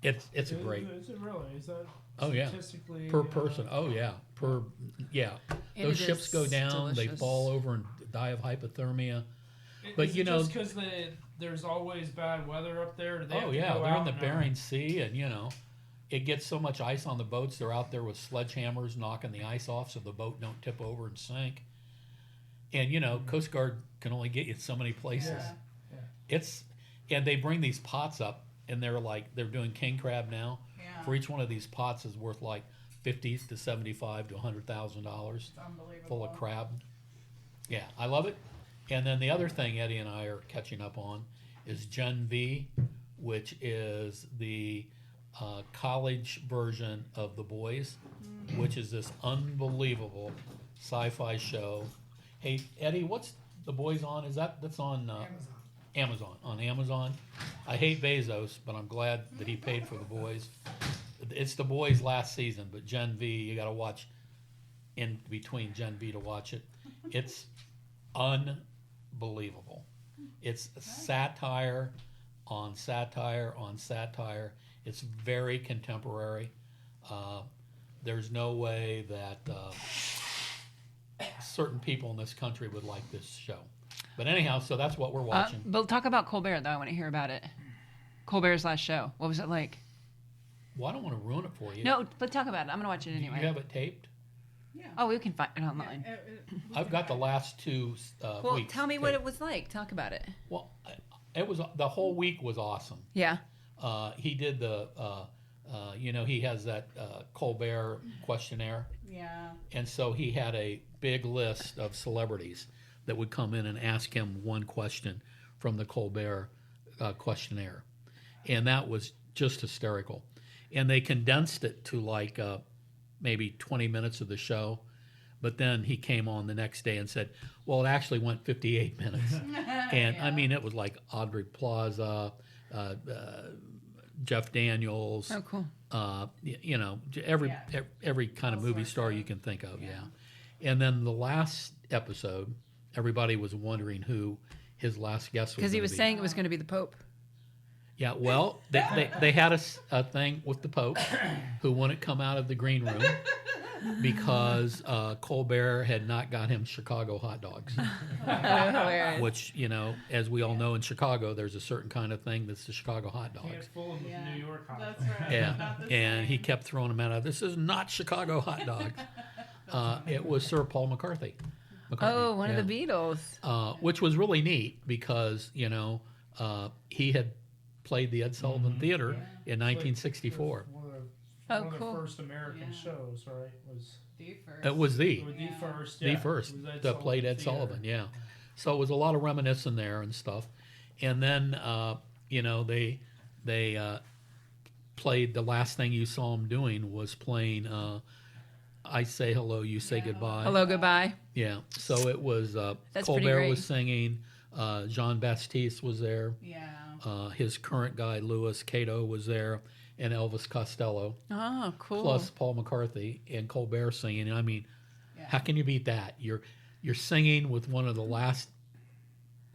S1: It's a great
S3: Is it really? Is that
S1: Oh, yeah.
S3: statistically
S1: per person. Oh yeah,
S2: And
S1: Those
S2: it
S1: ships
S2: is
S1: go down, they
S2: delicious.
S1: fall over and die of hypothermia.
S3: Is
S1: But,
S3: it
S1: you know-
S3: just because there's always bad weather up there. Do they have
S1: Oh
S3: to
S1: yeah,
S3: go
S1: they're in
S3: out
S1: the
S3: and,
S1: Bering Sea, and it gets so much ice on the boats. They're out there with sledgehammers knocking the ice off so the boat don't tip over and sink. And Coast Guard can only get you so many places.
S4: Yeah.
S1: And they bring these pots up, and they're doing king crab now.
S4: Yeah.
S1: For each one of these pots is worth like $50 to $75 to $100,000
S4: It's unbelievable.
S1: full of crab. Yeah, I love it. And then the other thing Eddie and I are catching up on is Gen V, which is the college version of The Boys, which is this unbelievable sci-fi show. Hey, Eddie, what's The Boys on? That's on Amazon. On Amazon. I hate Bezos, but I'm glad that he paid for The Boys. It's The Boys last season, but Gen V, you got to watch in between Gen V to watch it. It's unbelievable. It's satire on satire on satire. It's very contemporary. There's no way that certain people in this country would like this show. But anyhow, so that's what we're watching.
S2: But talk about Colbert, though. I want to hear about it. Colbert's last show. What was it like?
S1: Well, I don't want to ruin it for you.
S2: No, but talk about it. I'm going to watch it anyway.
S1: You have it taped?
S4: Yeah.
S2: Oh, we can find it online.
S1: I've got the last 2
S2: Well,
S1: weeks.
S2: tell me what it was like. Talk about it.
S1: Well, it was the whole week was awesome.
S2: Yeah.
S1: He did the, he has that Colbert questionnaire.
S4: Yeah.
S1: And so he had a big list of celebrities that would come in and ask him one question from the Colbert questionnaire. And that was just hysterical. And they condensed it to like maybe 20 minutes of the show. But then he came on the next day and said, well, it actually went 58 minutes. And I mean, it was like Aubrey Plaza, Jeff Daniels.
S2: Oh, cool.
S1: Every kind of
S4: All
S1: movie
S4: sorts
S1: star
S4: of-
S1: you can think of, yeah. And then the last episode, everybody was wondering who his last guest was.
S2: Because he
S1: gonna
S2: was
S1: be.
S2: saying it was going to be the Pope.
S1: Yeah, well, they had a thing with the Pope who wouldn't come out of the green room because Colbert had not got him Chicago hot dogs.
S2: Hilarious.
S1: Which, as we all know in Chicago, there's a certain kind of thing that's the Chicago hot dogs.
S3: Can't fool him with
S4: Yeah.
S3: New York hot
S4: That's
S3: dogs.
S4: right.
S1: Yeah,
S4: Not the
S1: and he
S4: same.
S1: kept throwing them out. This is not Chicago hot dogs. It was Sir Paul McCartney.
S2: Oh, one of the Beatles.
S1: Which was really neat because he had played the Ed Sullivan Theater in 1964.
S2: Oh,
S3: One of
S2: cool.
S3: the first American
S4: Yeah.
S3: shows, right? Was
S4: The first.
S1: It was the
S3: first.
S1: the
S3: Yeah,
S1: first
S3: it was
S1: that played Ed
S3: Theater.
S1: Sullivan. Yeah, so it was a lot of reminiscing there and stuff. And then they played the last thing you saw him doing was playing. I say hello, you say
S4: Yeah.
S1: goodbye.
S2: Hello, goodbye.
S1: Yeah, so it was
S2: That's pretty
S1: Colbert
S2: great.
S1: was singing, Jean Baptiste was there,
S4: Yeah.
S1: his current guy Louis Cato was there, and Elvis Costello,
S2: Oh, cool.
S1: plus Paul McCartney and Colbert singing. I mean,
S4: Yeah.
S1: how can you beat that? You're singing with one of the last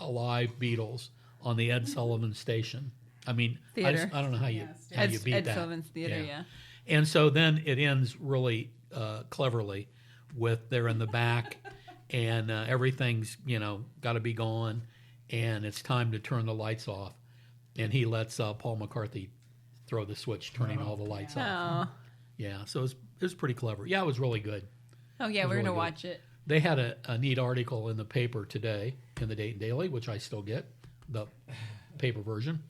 S1: alive Beatles on the Ed Sullivan station. I mean,
S2: Theater.
S1: I don't know how you
S4: Yes,
S1: how you beat
S2: Ed
S1: that.
S2: Sullivan's Theater, yeah.
S1: And so then it ends really cleverly with they're in the back and everything's, got to be gone and it's time to turn the lights off. And he lets Paul McCartney throw the switch, turning all the lights off.
S2: Oh,
S1: Yeah, so it was pretty clever. Yeah, it was really good.
S2: oh yeah,
S1: was
S2: we're going to
S1: really good.
S2: watch it.
S1: They had a neat article in the paper today, in the Dayton Daily, which I still get, the paper version,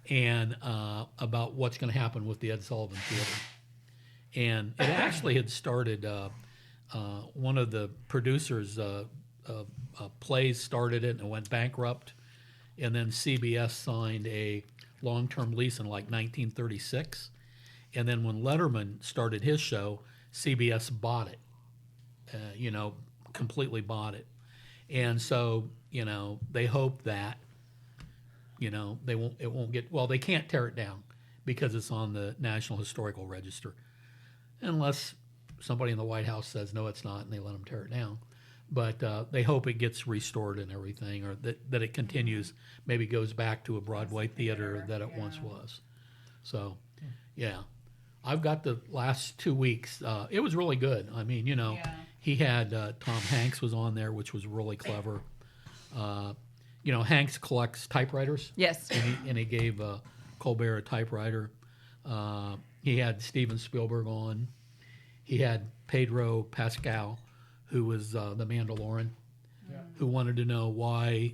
S1: and about what's going to happen with the Ed Sullivan Theater. And it actually had started, one of the producers' plays started it and it went bankrupt. And then CBS signed a long-term lease in like 1936. And then when Letterman started his show, CBS bought it, completely bought it. And so, they hope that, it won't get, well, they can't tear it down because it's on the National Historical Register. Unless somebody in the White House says, no, it's not, and they let them tear it down. But they hope it gets restored and everything, or that it continues, maybe goes back to a Broadway theater that it once was. So, yeah. I've got the last 2 weeks. It was really good. I mean,
S4: Yeah.
S1: he had Tom Hanks was on there, which was really clever. Hanks collects typewriters.
S2: Yes.
S1: And he gave Colbert a typewriter. He had Steven Spielberg on. He had Pedro Pascal, who was the Mandalorian, who wanted to know why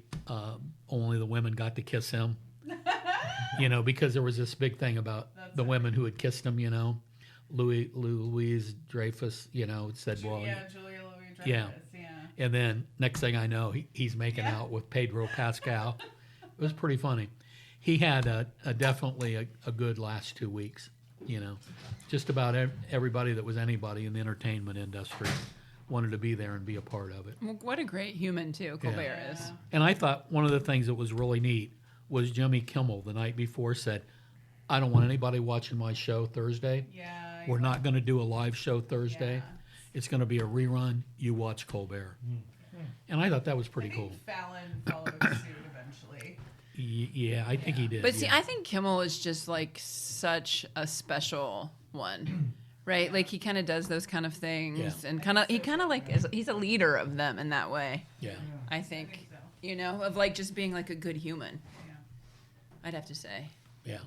S1: only the women got to kiss him. Because there was this big thing about the women who had kissed him. Louise Dreyfus. It said, well,
S4: Yeah, Julia Louis-Dreyfus.
S1: Yeah.
S4: Yeah.
S1: And then next thing I know, he's making out with Pedro Pascal. It was pretty funny. He had definitely a good last 2 weeks. You know, just about everybody that was anybody in the entertainment industry wanted to be there and be a part of it.
S2: Well, what a great human, too, Colbert is.
S1: And I thought one of the things that was really neat was Jimmy Kimmel the night before said, I don't want anybody watching my show Thursday.
S4: Yeah.
S1: We're not going to do a live show Thursday.
S4: Yeah.
S1: It's going to be a rerun. You watch Colbert. And I thought that was pretty
S4: I think
S1: cool.
S4: Fallon followed suit eventually.
S1: Yeah, I think he did.
S2: But see,
S1: yeah.
S2: I think Kimmel is just like such a special one, right? Like he kind of does those kind of things,
S1: Yeah.
S2: and he kind of like he's a leader of them in that way.
S1: Yeah.
S2: I
S4: I
S2: think,
S4: think so.
S2: you know, of like just being like a good human.
S4: Yeah.
S2: I'd have to say
S1: Yeah.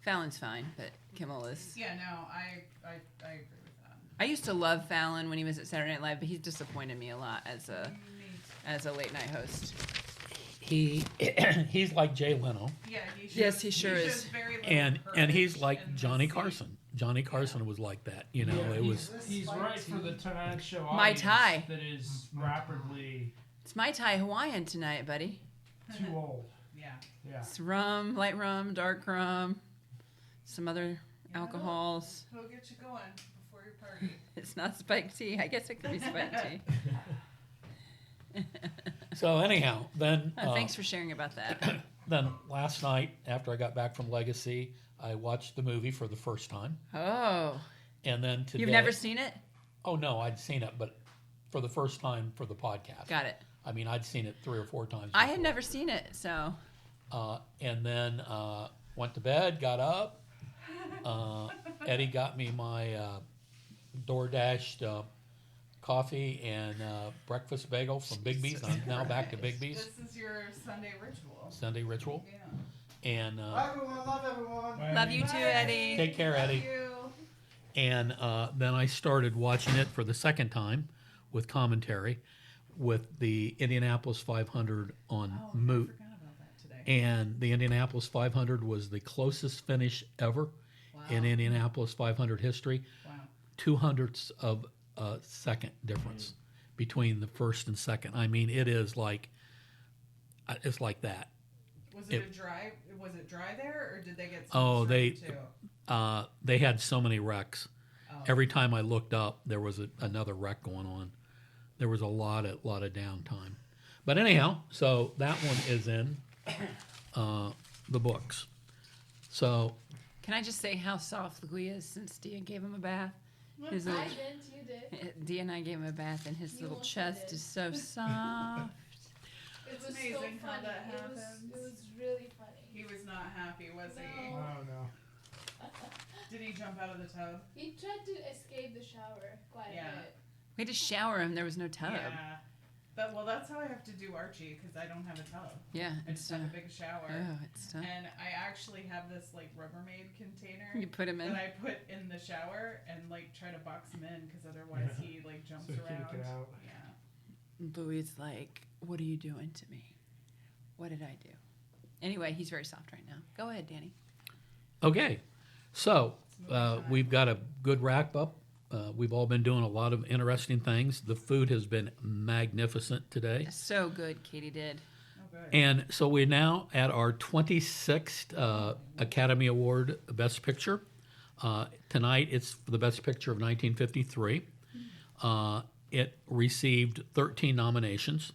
S2: Fallon's fine, but Kimmel is.
S4: Yeah, no, I agree with that.
S2: I used to love Fallon when he was at Saturday Night Live, but he's disappointed me a lot as a late night host.
S1: He's like Jay Leno.
S4: Yeah, he shows,
S2: Yes, he sure
S4: shows
S2: is.
S4: very little
S1: And he's
S4: courage
S1: like
S4: in
S1: Johnny
S4: this
S1: Carson.
S4: scene.
S1: Johnny Carson was like that. You know,
S3: Yeah,
S1: it was.
S3: He's right for the Tonight Show
S2: Mai
S3: audience
S2: Tai.
S3: that is rapidly
S2: It's Mai Tai Hawaiian tonight, buddy.
S3: too old.
S4: Yeah.
S3: Yeah.
S2: It's rum, light rum, dark rum, some other alcohols.
S4: He'll get you going before your party.
S2: It's not spiked tea. I guess it could be spiked tea.
S1: So anyhow, then
S2: Thanks for sharing about that.
S1: then last night after I got back from Legacy, I watched the movie for the first time,
S2: Oh,
S1: and then today.
S2: you've never seen it?
S1: Oh no, I'd seen it, but for the first time for the podcast.
S2: Got it.
S1: I mean, I'd seen it 3 or 4 times.
S2: I had
S1: before.
S2: never seen it, so
S1: And then went to bed, got up. Eddie got me my DoorDash coffee and breakfast bagel from Big B's. I'm now back to Big B's.
S4: This is your Sunday ritual.
S1: Sunday ritual.
S4: Yeah.
S1: And
S7: Bye, everyone. Love everyone.
S2: love you too, Eddie.
S1: take care,
S4: Love
S1: Eddie.
S4: you.
S1: And then I started watching it for the second time with commentary with the Indianapolis 500 on
S4: Oh, I
S1: Moot.
S4: forgot about that today.
S1: And the Indianapolis 500 was the closest finish ever in Indianapolis 500 history.
S4: Wow.
S1: 200ths of a second difference between the first and second. I mean, it is like, it's like that.
S4: Was it a dry? Was it dry there, or did they get?
S1: Oh,
S4: Some too?
S1: They had so many wrecks.
S4: Oh.
S1: Every time I looked up, there was another wreck going on. There was a lot of downtime. But anyhow, so that one is in the books. So
S2: Can I just say how soft Louis is since Dia gave him a bath? His
S5: I
S2: little,
S5: didn't, you did.
S2: Dia and I gave him a bath, and his
S5: You
S2: little
S5: also
S2: chest
S5: did.
S2: is so soft.
S5: It
S4: It's
S5: was
S4: amazing
S5: so
S4: how
S5: funny.
S4: that
S5: It was
S4: happens.
S5: really funny.
S4: He was not happy, was he?
S5: No.
S3: Oh no.
S4: Did he jump out of the tub?
S5: He tried to escape the shower quite
S4: Yeah.
S5: a bit.
S2: We had to shower him. There was no tub.
S4: Yeah. That's how I have to do Archie because I don't have a tub.
S2: Yeah,
S4: I just have a big shower.
S2: oh, it's tough.
S4: And I actually have this like Rubbermaid container
S2: You put him in.
S4: that I put in the shower and like try to box him in because otherwise he like jumps
S3: So he can't
S4: around.
S3: get out.
S4: Yeah.
S2: Louis is like, "What are you doing to me? What did I do?" Anyway, he's very soft right now. Go ahead, Danny.
S1: okay, so we've got a good wrap up. We've all been doing a lot of interesting things. The food has been magnificent today.
S2: So good, Katie did.
S4: Oh, good.
S1: And so we're now at our 26th Academy Award Best Picture. Tonight it's for the Best Picture of 1953. It received 13 nominations,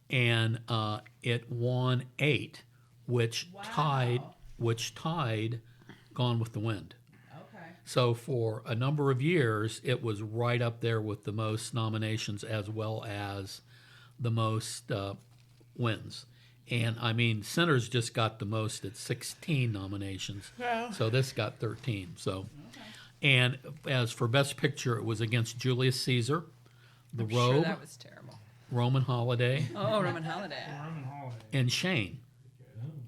S1: and it won 8, which tied Gone with the Wind.
S4: Okay.
S1: So for a number of years, it was right up there with the most nominations as well as the most wins. And I mean, Sinners just got the most at 16 nominations. So this got 13. So, and as for Best Picture, it was against Julius Caesar, The
S2: Sure,
S1: Robe,
S2: that was terrible.
S1: Roman Holiday,
S2: Oh, Roman Holiday.
S3: Roman holiday.
S1: and Shane,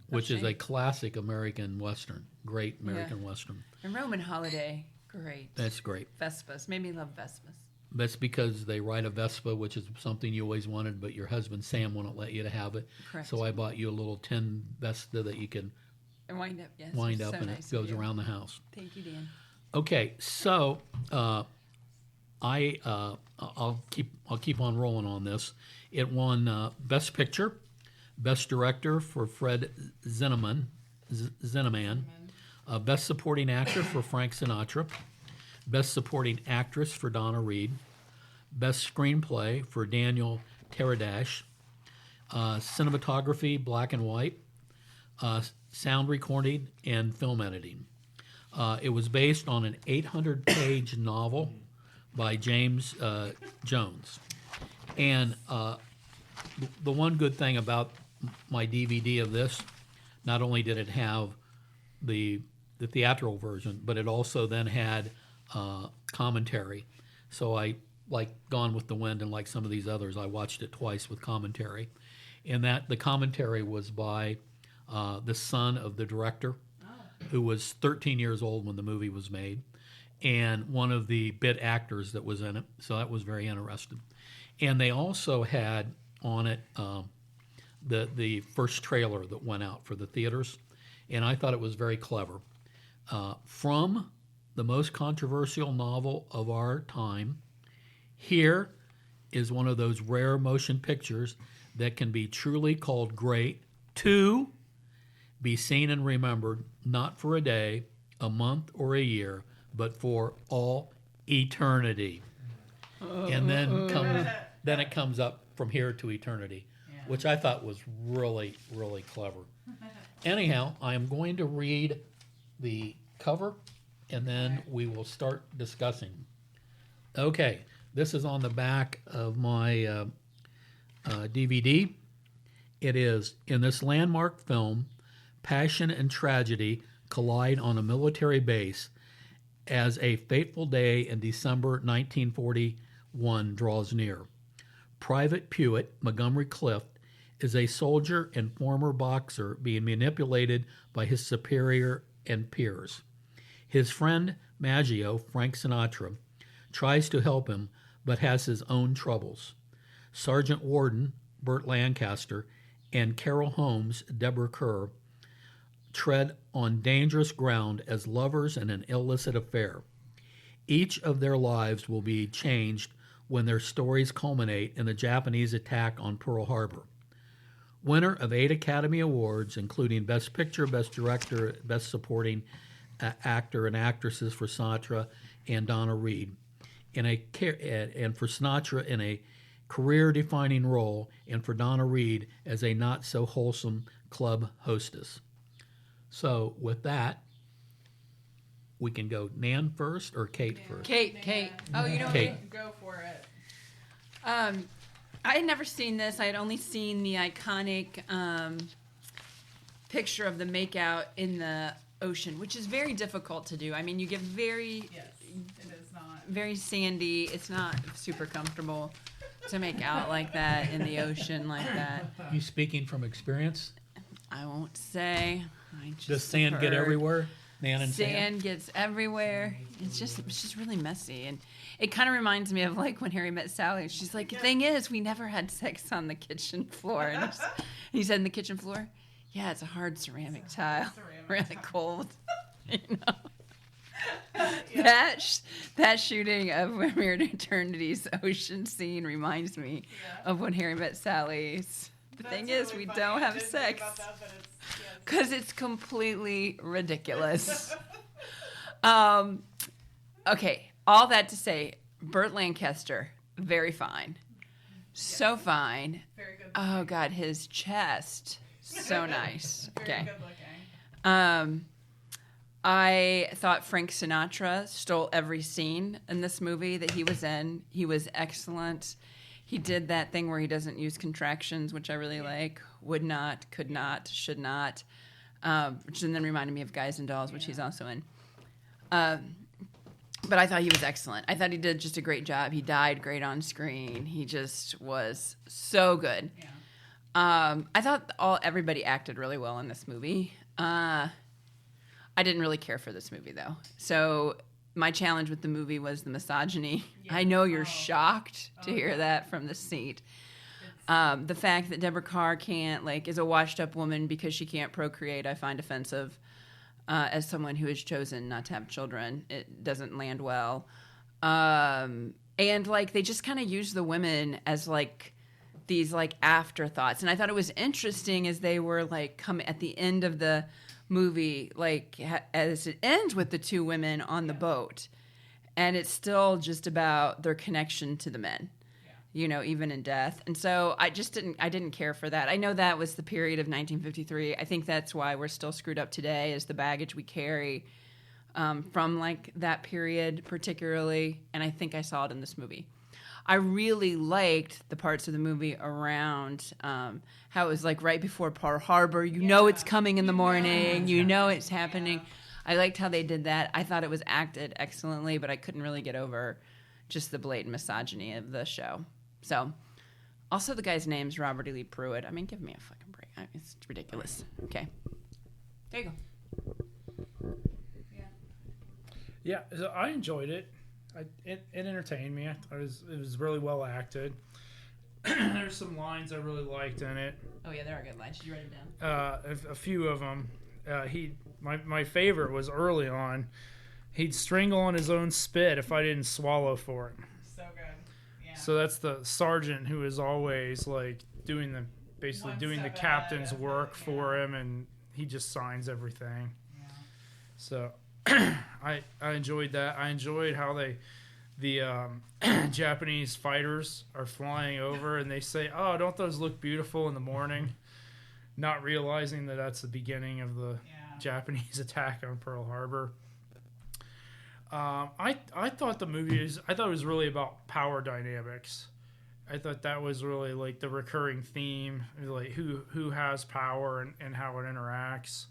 S1: which is a
S2: Shane.
S1: classic American Western. Great American Western.
S2: And Roman Holiday, great.
S1: That's great.
S2: Vespas made me love Vespas.
S1: That's because they ride a Vespa, which is something you always wanted, but your husband Sam wouldn't let you to have it.
S2: Correct.
S1: So I bought you a little tin Vespa that you can
S2: And wind up, yes.
S1: wind
S2: so
S1: up and
S2: nice
S1: it
S2: of
S1: goes
S2: you.
S1: around the house.
S2: Thank you, Dan.
S1: Okay, so I'll keep on rolling on this. It won Best Picture, Best Director for Fred Zinnemann, Best Supporting Actor for Frank Sinatra, Best Supporting Actress for Donna Reed, Best Screenplay for Daniel Teradash, Cinematography, Black and White, Sound Recording, and Film Editing. It was based on an 800-page novel by James Jones. And the one good thing about my DVD of this, not only did it have the theatrical version, but it also then had commentary. So I, like Gone with the Wind and like some of these others, I watched it twice with commentary. And that the commentary was by the son of the director, who was 13 years old when the movie was made, and one of the bit actors that was in it. So that was very interesting. And they also had on it the first trailer that went out for the theaters, and I thought it was very clever. From the most controversial novel of our time, here is one of those rare motion pictures that can be truly called great, to be seen and remembered, not for a day, a month, or a year, but for all eternity. And then it comes up from here to eternity, which I thought was really, really clever. Anyhow, I am going to read the cover, and then we will start discussing. Okay, this is on the back of my DVD. It is, in this landmark film, passion and tragedy collide on a military base as a fateful day in December 1941 draws near. Private Pewitt, Montgomery Clift, is a soldier and former boxer being manipulated by his superior and peers. His friend Maggio, Frank Sinatra, tries to help him but has his own troubles. Sergeant Warden, Burt Lancaster, and Carol Holmes, Deborah Kerr, tread on dangerous ground as lovers in an illicit affair. Each of their lives will be changed when their stories culminate in the Japanese attack on Pearl Harbor. Winner of 8 Academy Awards, including Best Picture, Best Director, Best Supporting Actor and Actresses for Sinatra and Donna Reed, and for Sinatra in a career-defining role, and for Donna Reed as a not-so-wholesome club hostess. So with that, we can go Nan first or Kate first?
S2: Kate. Oh, you know
S1: Kate.
S4: Go for it.
S2: I had never seen this. I had only seen the iconic picture of the makeout in the ocean, which is very difficult to do. I mean, you get very,
S4: Yes, it is not.
S2: very sandy. It's not super comfortable to make out like that in the ocean like that.
S1: You speaking from experience?
S2: I won't say.
S1: Does sand get everywhere? Nan and
S2: Sand gets everywhere. It's just really messy, and it kind of reminds me of like when Harry Met Sally. She's like, the thing is, we never had sex on the kitchen floor. And he said, in the kitchen floor, yeah, it's a hard ceramic tile, really cold. You know, that shooting of Weird Eternity's ocean scene reminds me of when Harry Met Sally's. The thing is, we don't have sex. Because it's completely ridiculous. Okay, all that to say, Burt Lancaster, very fine. So fine.
S4: Very good.
S2: Oh, God, his chest, so nice.
S4: Very
S2: Okay.
S4: good looking.
S2: I thought Frank Sinatra stole every scene in this movie that he was in. He was excellent. He did that thing where he doesn't use contractions, which I really like. Would not, could not, should not. Which then reminded me of Guys and Dolls, which he's also in. But I thought he was excellent. I thought he did just a great job. He died great on screen. He just was so good.
S4: Yeah.
S2: I thought everybody acted really well in this movie. I didn't really care for this movie, though. So my challenge with the movie was the misogyny.
S4: Yeah.
S2: I know you're shocked to hear that from the seat. The fact that Deborah Kerr is a washed-up woman because she can't procreate, I find offensive. As someone who has chosen not to have children, it doesn't land well. And like they just kind of use the women as like these like afterthoughts. And I thought it was interesting as they were like coming at the end of the movie, like as it ends with the two women on the boat, and it's still just about their connection to the men. You know, even in death. And so I didn't care for that. I know that was the period of 1953. I think that's why we're still screwed up today, is the baggage we carry from like that period particularly. And I think I saw it in this movie. I really liked the parts of the movie around how it was like right before Pearl Harbor. You know it's coming in the morning. You know it's happening. Yeah. I liked how they did that. I thought it was acted excellently, but I couldn't really get over just the blatant misogyny of the show. So, also the guy's name's Robert E. Lee Pruitt. I mean, give me a fucking break. It's ridiculous. Okay. There you go.
S3: Yeah, so I enjoyed it. It entertained me. It was really well acted. There's some lines I really liked in it.
S2: Oh yeah, there are good lines. Did you write them down?
S3: A few of them. My favorite was early on. He'd strangle on his own spit if I didn't swallow for it.
S4: So good. Yeah.
S3: So that's the sergeant who is always like doing the captain's work for him, and he just signs everything.
S4: Yeah.
S3: So I enjoyed that. I enjoyed how the Japanese fighters are flying over and they say, "Oh, don't those look beautiful in the morning?" Not realizing that that's the beginning of the Japanese attack on Pearl Harbor. I thought it was really about power dynamics. I thought that was really like the recurring theme, like who has power and how it interacts.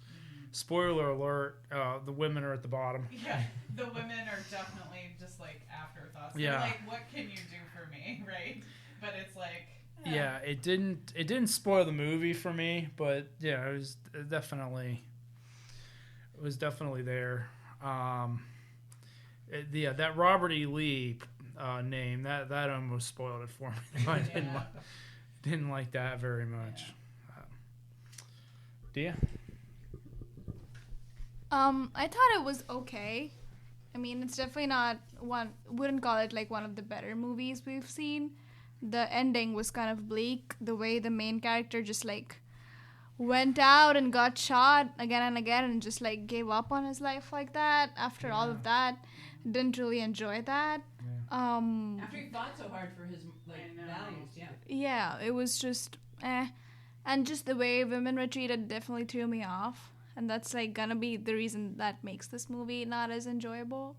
S3: Spoiler alert, the women are at the bottom.
S4: Yeah, the women are definitely just like afterthoughts.
S3: Yeah.
S4: They're like, what can you do for me, right? But it's like...
S3: Yeah, it didn't spoil the movie for me, but yeah, it was definitely there. That Robert E. Lee name, that almost spoiled it for me. I didn't like that very much. Dia?
S5: I thought it was okay. I mean, it's definitely not wouldn't call it like one of the better movies we've seen. The ending was kind of bleak. The way the main character just like went out and got shot again and again and just like gave up on his life like that after all of that. Didn't really enjoy that.
S2: After he fought so hard for his like values,
S5: yeah, it was just and just the way women were treated definitely threw me off, and that's like gonna be the reason that makes this movie not as enjoyable.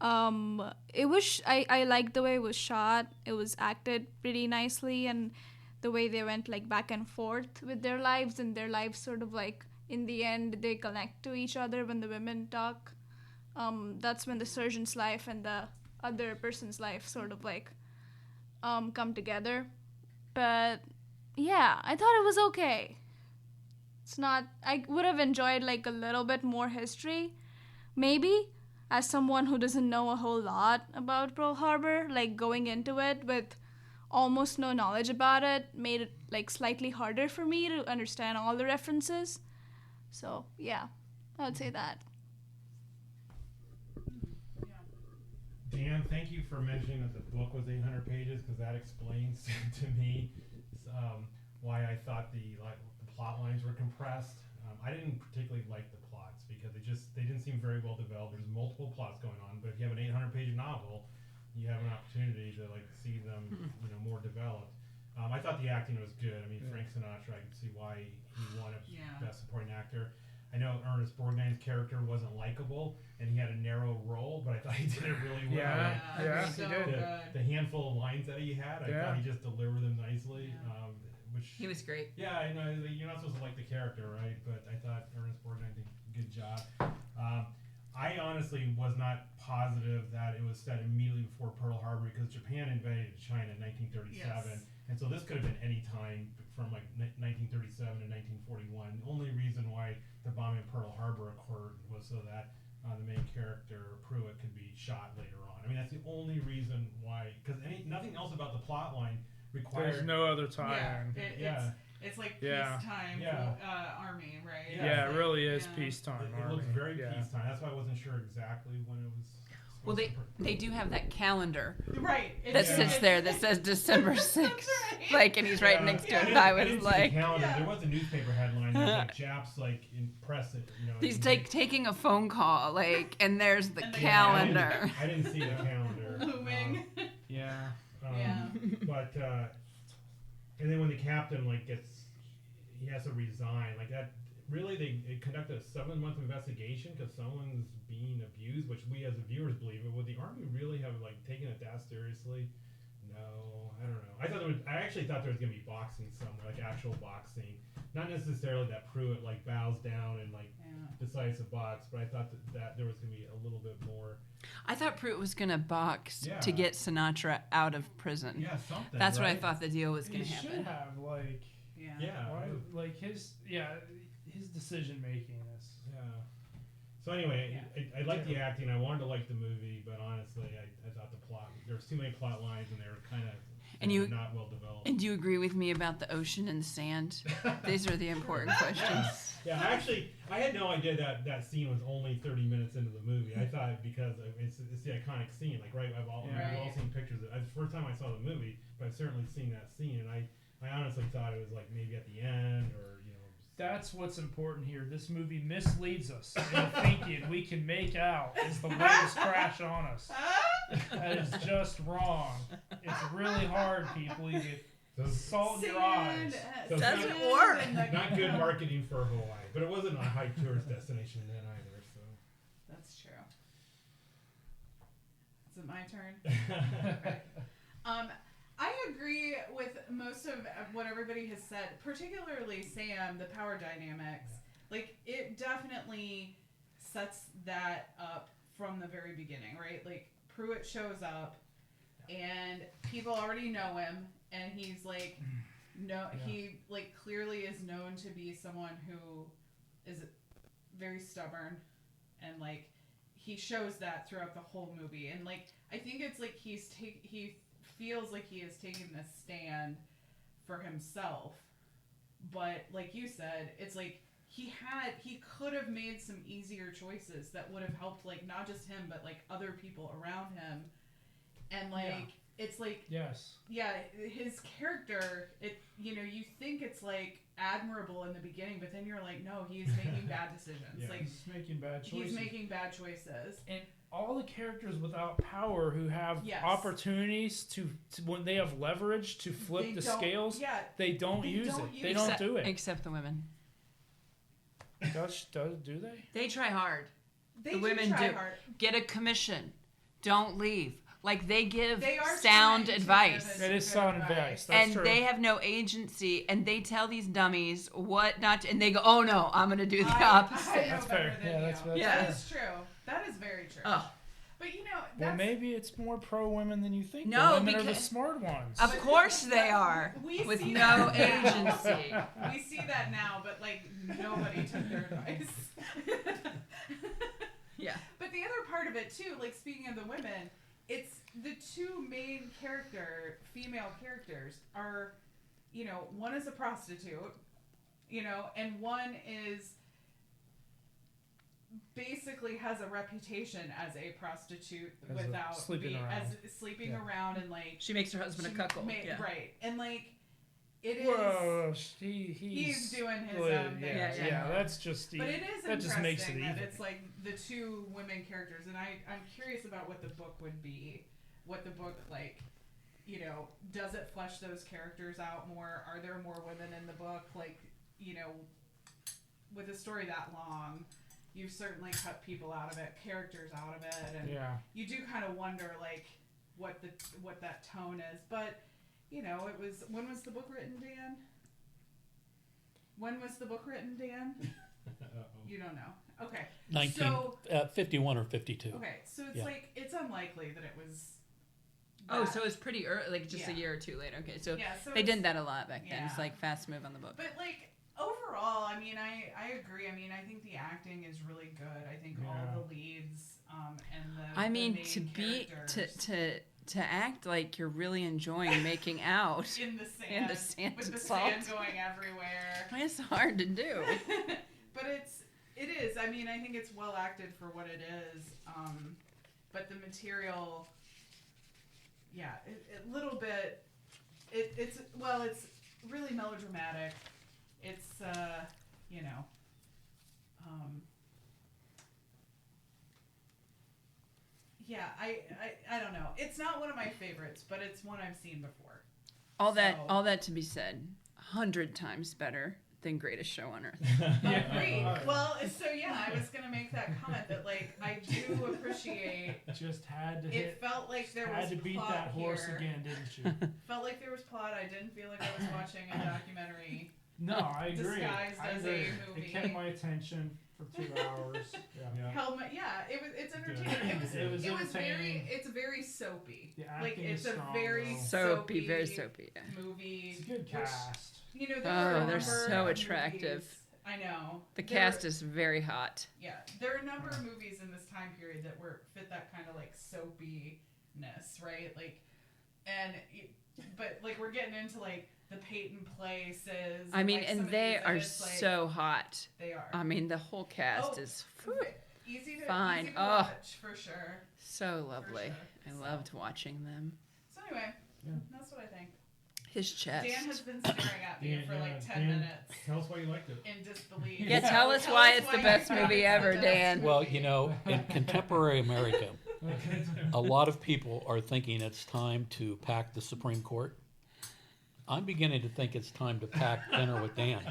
S5: It was I liked the way it was shot. It was acted pretty nicely, and the way they went like back and forth with their lives, and their lives sort of like in the end they connect to each other when the women talk. That's when the surgeon's life and the other person's life sort of like come together. But yeah, I thought it was okay. It's not, I would have enjoyed like a little bit more history, maybe, as someone who doesn't know a whole lot about Pearl Harbor, like going into it with almost no knowledge about it made it like slightly harder for me to understand all the references. So yeah, I would say that.
S6: Dan, thank you for mentioning that the book was 800 pages, because that explains to me why I thought the plot lines were compressed. I didn't particularly like the plots because they didn't seem very well developed. There's multiple plots going on, but if you have an 800-page novel, you have an opportunity to like see them, more developed. I thought the acting was good. I mean, Frank Sinatra, I could see why he won Best Supporting Actor. I know Ernest Borgnine's character wasn't likable, and he had a narrow role, but I thought he did it really well.
S3: Yeah,
S4: so
S3: he did.
S4: good.
S6: The handful of lines that he had, I thought he just delivered them nicely.
S2: He was great.
S6: Yeah, I know you're not supposed to like the character, right? But I thought Ernest Borgnine did a good job. I honestly was not positive that it was set immediately before Pearl Harbor, because Japan invaded China in 1937.
S4: Yes.
S6: And so this could have been any time from like 1937 to 1941. The only reason why the bombing of Pearl Harbor occurred was so that the main character, Pruitt, could be shot later on. I mean, that's the only reason why, because nothing else about the plot line required...
S3: There's no other tie-in.
S4: It's like peacetime army, right?
S3: Yeah, it really is peacetime
S6: It
S3: army.
S6: looks very peacetime. That's why I wasn't sure exactly when it was
S2: Well, they do have that calendar
S4: Right.
S2: that sits there that says December 6th.
S4: Right.
S2: Like, and he's right next to it. And I was
S6: didn't see
S2: like,
S6: the calendar.
S4: Yeah.
S6: There was a newspaper headline that like Japs like impress it. You know,
S2: he's
S6: like,
S2: taking a phone call, like, and there's the
S4: And the
S2: calendar.
S6: I didn't see the calendar.
S4: Looming.
S3: Yeah.
S4: Yeah.
S6: But and then when the captain like he has to resign like that. Really, they conducted a 7-month investigation because someone's being abused, which we as viewers believe. But would the army really have like taken it that seriously? No, I don't know. I actually thought there was gonna be boxing somewhere, like actual boxing, not necessarily that Pruitt like bows down and like decides to box, but I thought that there was gonna be a little bit more.
S2: I thought Pruitt was going to box
S6: Yeah.
S2: to get Sinatra out of prison.
S6: Yeah, something.
S2: That's what I
S6: right?
S2: thought the deal was
S3: He
S2: going to
S3: should
S2: happen.
S3: have like
S4: Yeah.
S6: Yeah.
S3: why, like his decision making is.
S6: Yeah. So anyway, I liked the acting. I wanted to like the movie, but honestly, I thought the plot there was too many plot lines and they were kind of not well developed.
S2: And do you agree with me about the ocean and the sand? These are the important questions.
S6: Yeah, actually, I had no idea that scene was only 30 minutes into the movie. I thought because it's the iconic scene, like we've all seen pictures of it. It's the first time I saw the movie, but I've certainly seen that scene, and I honestly thought it was like maybe at the end or
S3: That's what's important here. This movie misleads us into thinking we can make out as the waves crash on us. That is just wrong. It's really hard, people. You get salt in your eyes.
S6: So
S2: Doesn't work.
S6: Not good marketing for Hawaii, but it wasn't a high tourist destination then either. So
S4: That's true. Is it my turn? I agree with most of what everybody has said, particularly Sam, the power dynamics. Like, it definitely sets that up from the very beginning, right? Like, Pruitt shows up, and people already know him, and he's like, he like clearly is known to be someone who is very stubborn, and like he shows that throughout the whole movie. And like, I think it's like he feels like he is taking this stand for himself, but like you said, it's like he could have made some easier choices that would have helped, like, not just him but like other people around him. And like it's like his character, you think it's like admirable in the beginning, but then you're like, no, he's making bad decisions. Like,
S3: he's making bad choices.
S4: He's making bad choices.
S3: And all the characters without power who have opportunities to when they have leverage to flip the scales, they don't use it. They don't do it.
S2: Except the women.
S3: Do they?
S2: They try hard.
S4: The
S2: women
S4: try
S2: do.
S4: hard.
S2: Get a commission. Don't leave. Like, they give
S4: They are
S2: sound
S4: trying to
S2: advice.
S4: give
S3: It is sound advice. That's
S2: And
S3: true.
S2: they have no agency, and they tell these dummies what not to, and they go, oh no, I'm going to do the
S4: I
S2: opposite.
S4: know
S3: That's
S4: better
S3: fair.
S4: than
S3: Yeah,
S4: you.
S3: that's
S4: That
S2: fair.
S4: is true. That is very true.
S2: Oh.
S4: But
S3: Well,
S4: that's,
S3: maybe it's more pro women than you think.
S2: No,
S3: the women are the
S2: because-
S3: smart ones.
S2: Of course they are,
S4: we
S2: with
S4: see
S2: no
S4: that.
S2: agency.
S4: We see that now, but like nobody took their advice.
S2: Yeah.
S4: But the other part of it too, like speaking of the women, it's the two main female characters are, one is a prostitute, and one is basically has a reputation as a prostitute without
S3: sleeping
S4: around and like
S2: She makes her husband a cuckold.
S4: right, and like it is.
S3: Whoa, he's
S4: doing his
S3: well,
S4: own thing.
S3: Yeah, that's just
S4: But it is
S3: that just
S4: interesting
S3: makes it
S4: that
S3: even.
S4: it's like the two women characters, and I'm curious about what the book would be. What the book, like, does it flesh those characters out more? Are there more women in the book? Like, with a story that long, you've certainly cut people out of it, characters out of it, and you do kind of wonder, like, what that tone is. But, it was, when was the book written, Dan? When was the book written, Dan? You don't know. Okay.
S1: 51 or 52.
S4: Okay, so it's like, it's unlikely that it was.
S2: Oh, so it's pretty early, like just a year or two later. Okay, so
S4: so
S2: they did that a lot back then. It's
S4: yeah.
S2: like fast move on the book.
S4: But like overall, I mean, I agree. I mean, I think the acting is really good. I think all the leads and the
S2: I mean,
S4: the
S2: to
S4: main
S2: be
S4: characters
S2: to act like you're really enjoying making out
S4: in the sand, with
S2: and
S4: the
S2: salt.
S4: sand going everywhere.
S2: It's hard to do.
S4: But it is. I mean, I think it's well acted for what it is. but the material, yeah, a little bit. It's really melodramatic. It's yeah, I don't know. It's not one of my favorites, but it's one I've seen before.
S2: All that to be said, 100 times better than Greatest Show on Earth.
S4: Agreed. Well, so yeah, I was gonna make that comment that like I do appreciate.
S3: Just had to
S4: It
S3: hit.
S4: felt like there was
S3: Had to beat
S4: plot
S3: that horse
S4: here.
S3: again, didn't you?
S4: Felt like there was plot. I didn't feel like I was watching a documentary.
S3: No, I agree.
S4: Disguised
S3: I
S4: as a
S3: agree.
S4: movie.
S3: It kept my attention for 2 hours. Yeah.
S4: Helmet, yeah, it's entertaining.
S3: It was entertaining.
S4: it's very soapy.
S3: The
S4: Like
S3: acting
S4: it's
S3: is
S4: a
S3: strong,
S4: very
S3: though.
S2: Soapy, very soapy. Yeah.
S4: movie.
S3: It's a good cast.
S4: You know,
S2: Oh, they're so attractive.
S4: Movies, I know.
S2: The cast is very hot.
S4: Yeah, there are a number of movies in this time period that fit that kind of like soapiness, right? Like, but like we're getting into like the Peyton Places.
S2: I mean,
S4: like, some
S2: and
S4: of
S2: they
S4: these, and
S2: are
S4: it's, like,
S2: so hot.
S4: They are.
S2: I mean, the whole cast is
S4: easy to
S2: fine.
S4: Easy to
S2: Oh.
S4: watch for sure.
S2: so lovely.
S4: sure.
S2: I loved watching them.
S4: So anyway,
S3: Yeah.
S4: that's what I think.
S2: His chest.
S4: Dan has been staring at me for like 10
S6: Dan,
S4: minutes
S6: Tell us why you liked it.
S4: in disbelief.
S2: Yeah, tell us why it's the best movie ever, Dan.
S1: Well, you know, in contemporary America, a lot of people are thinking it's time to pack the Supreme Court. I'm beginning to think it's time to pack dinner with Dan.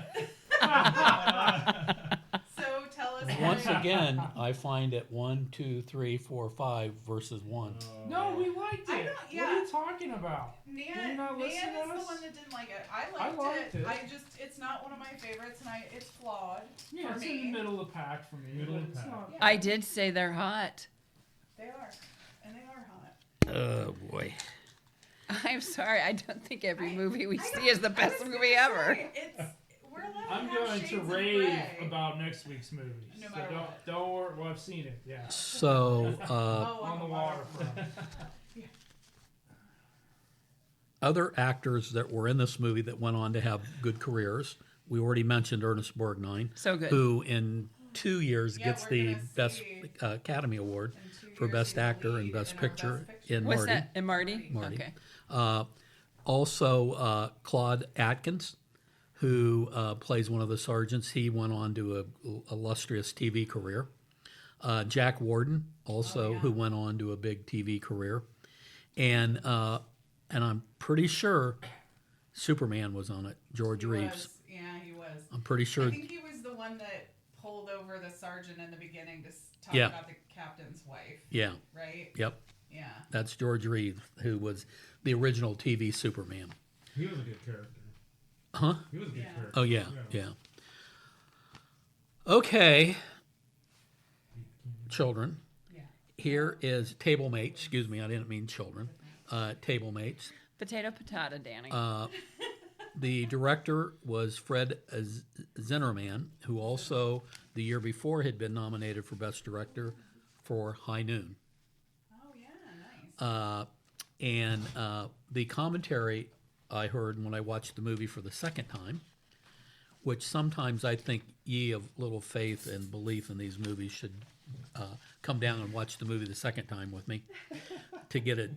S4: So tell us.
S1: Once again, I find it 1, 2, 3, 4, 5 versus 1.
S3: No, we liked
S4: I
S3: it.
S4: know,
S3: What
S4: yeah.
S3: are you talking about? Did you
S4: Nan
S3: not listen
S4: is
S3: to
S4: the
S3: us?
S4: one that didn't like it. I
S3: liked
S4: liked
S3: it.
S4: it's not one of my favorites, and it's flawed
S3: Yeah,
S4: for
S3: it's
S4: me.
S3: in the middle of the pack for me.
S6: Middle
S3: but
S6: of
S3: it's
S6: the pack.
S3: not.
S4: Yeah.
S2: I did say they're hot.
S4: They are, and they are hot.
S1: Oh, boy.
S2: I'm sorry. I don't think every movie we
S4: I
S2: see
S4: don't-
S2: is the
S4: I
S2: best
S4: was
S2: movie
S4: gonna
S2: ever.
S4: say, we're allowed
S3: I'm
S4: to have
S3: going
S4: shades
S3: to
S4: of
S3: rave
S4: gray.
S3: about next week's movie.
S4: No
S3: So
S4: matter what.
S3: don't worry. Well, I've seen it. Yeah.
S1: So,
S4: Oh,
S3: On the waterfront.
S1: other actors that were in this movie that went on to have good careers. We already mentioned Ernest Borgnine,
S2: So good.
S1: who in 2 years
S4: Yeah,
S1: gets
S4: we're
S1: the
S4: gonna
S1: Best
S4: see
S1: Academy Award
S4: In 2
S1: for
S4: years,
S1: Best
S4: he's the
S1: Actor and
S4: lead
S1: Best
S4: in our
S1: Picture
S4: Best Picture.
S1: in
S2: What's
S1: Marty.
S2: that? And Marty?
S1: Marty.
S2: Okay.
S1: Also, Claude Atkins, who plays one of the sergeants. He went on to a illustrious TV career. Jack Warden, also, who went on to a big TV career. And I'm pretty sure Superman was on it, George
S4: He
S1: Reeves.
S4: was. Yeah, he was.
S1: I'm pretty
S4: I
S1: sure.
S4: think he was the one that pulled over the sergeant in the beginning to talk
S1: Yeah.
S4: about the captain's wife,
S1: Yeah,
S4: right?
S1: yep.
S4: Yeah.
S1: That's George Reeves, who was the original TV Superman.
S6: He was a good character.
S1: Huh?
S6: He was a good
S4: Yeah.
S6: character.
S1: Oh, yeah, yeah. Okay, children.
S4: Yeah.
S1: Here is table mates. Excuse me, I didn't mean children. Table mates.
S2: Potato, Danny.
S1: The director was Fred Zinnerman, who also the year before had been nominated for Best Director for High Noon.
S4: Oh yeah, nice.
S1: And the commentary I heard when I watched the movie for the second time, which sometimes I think ye of little faith and belief in these movies should come down and watch the movie the second time with me to get a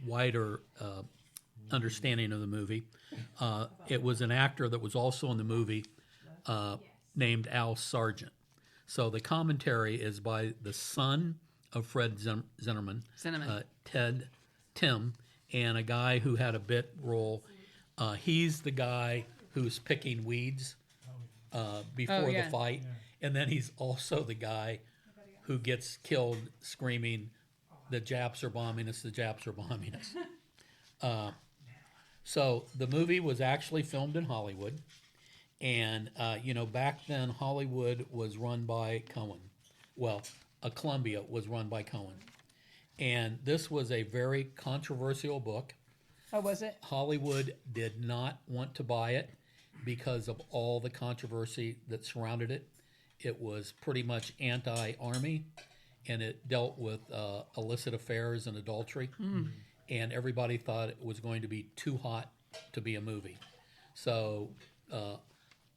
S1: wider understanding of the movie. It was an actor that was also in the movie named Al Sargent. So the commentary is by the son of Fred Zinnerman, Tim, and a guy who had a bit role. He's the guy who's picking weeds before the fight, and then he's also the guy who gets killed screaming, "The Japs are bombing us! The Japs are bombing us!" So the movie was actually filmed in Hollywood, and back then Hollywood was run by Cohen. Well, Columbia was run by Cohen, and this was a very controversial book.
S2: Oh, was it?
S1: Hollywood did not want to buy it because of all the controversy that surrounded it. It was pretty much anti-army, and it dealt with illicit affairs and adultery. And everybody thought it was going to be too hot to be a movie. So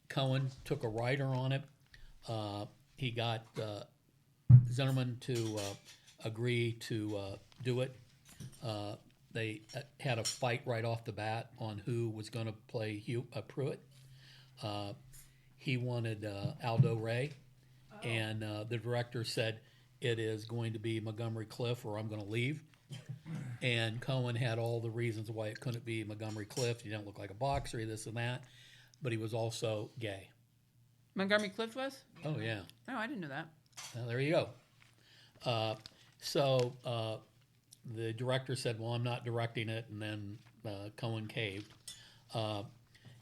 S1: Cohen took a writer on it. He got Zinnerman to agree to do it. They had a fight right off the bat on who was going to play Pruitt. He wanted Aldo Ray, and the director said, it is going to be Montgomery Clift or I'm going to leave. And Cohen had all the reasons why it couldn't be Montgomery Clift. He didn't look like a boxer, this and that, but he was also gay.
S2: Montgomery Clift was?
S1: Oh, yeah.
S2: Oh, I didn't know that.
S1: Well, there you go. So the director said, well, I'm not directing it, and then Cohen caved.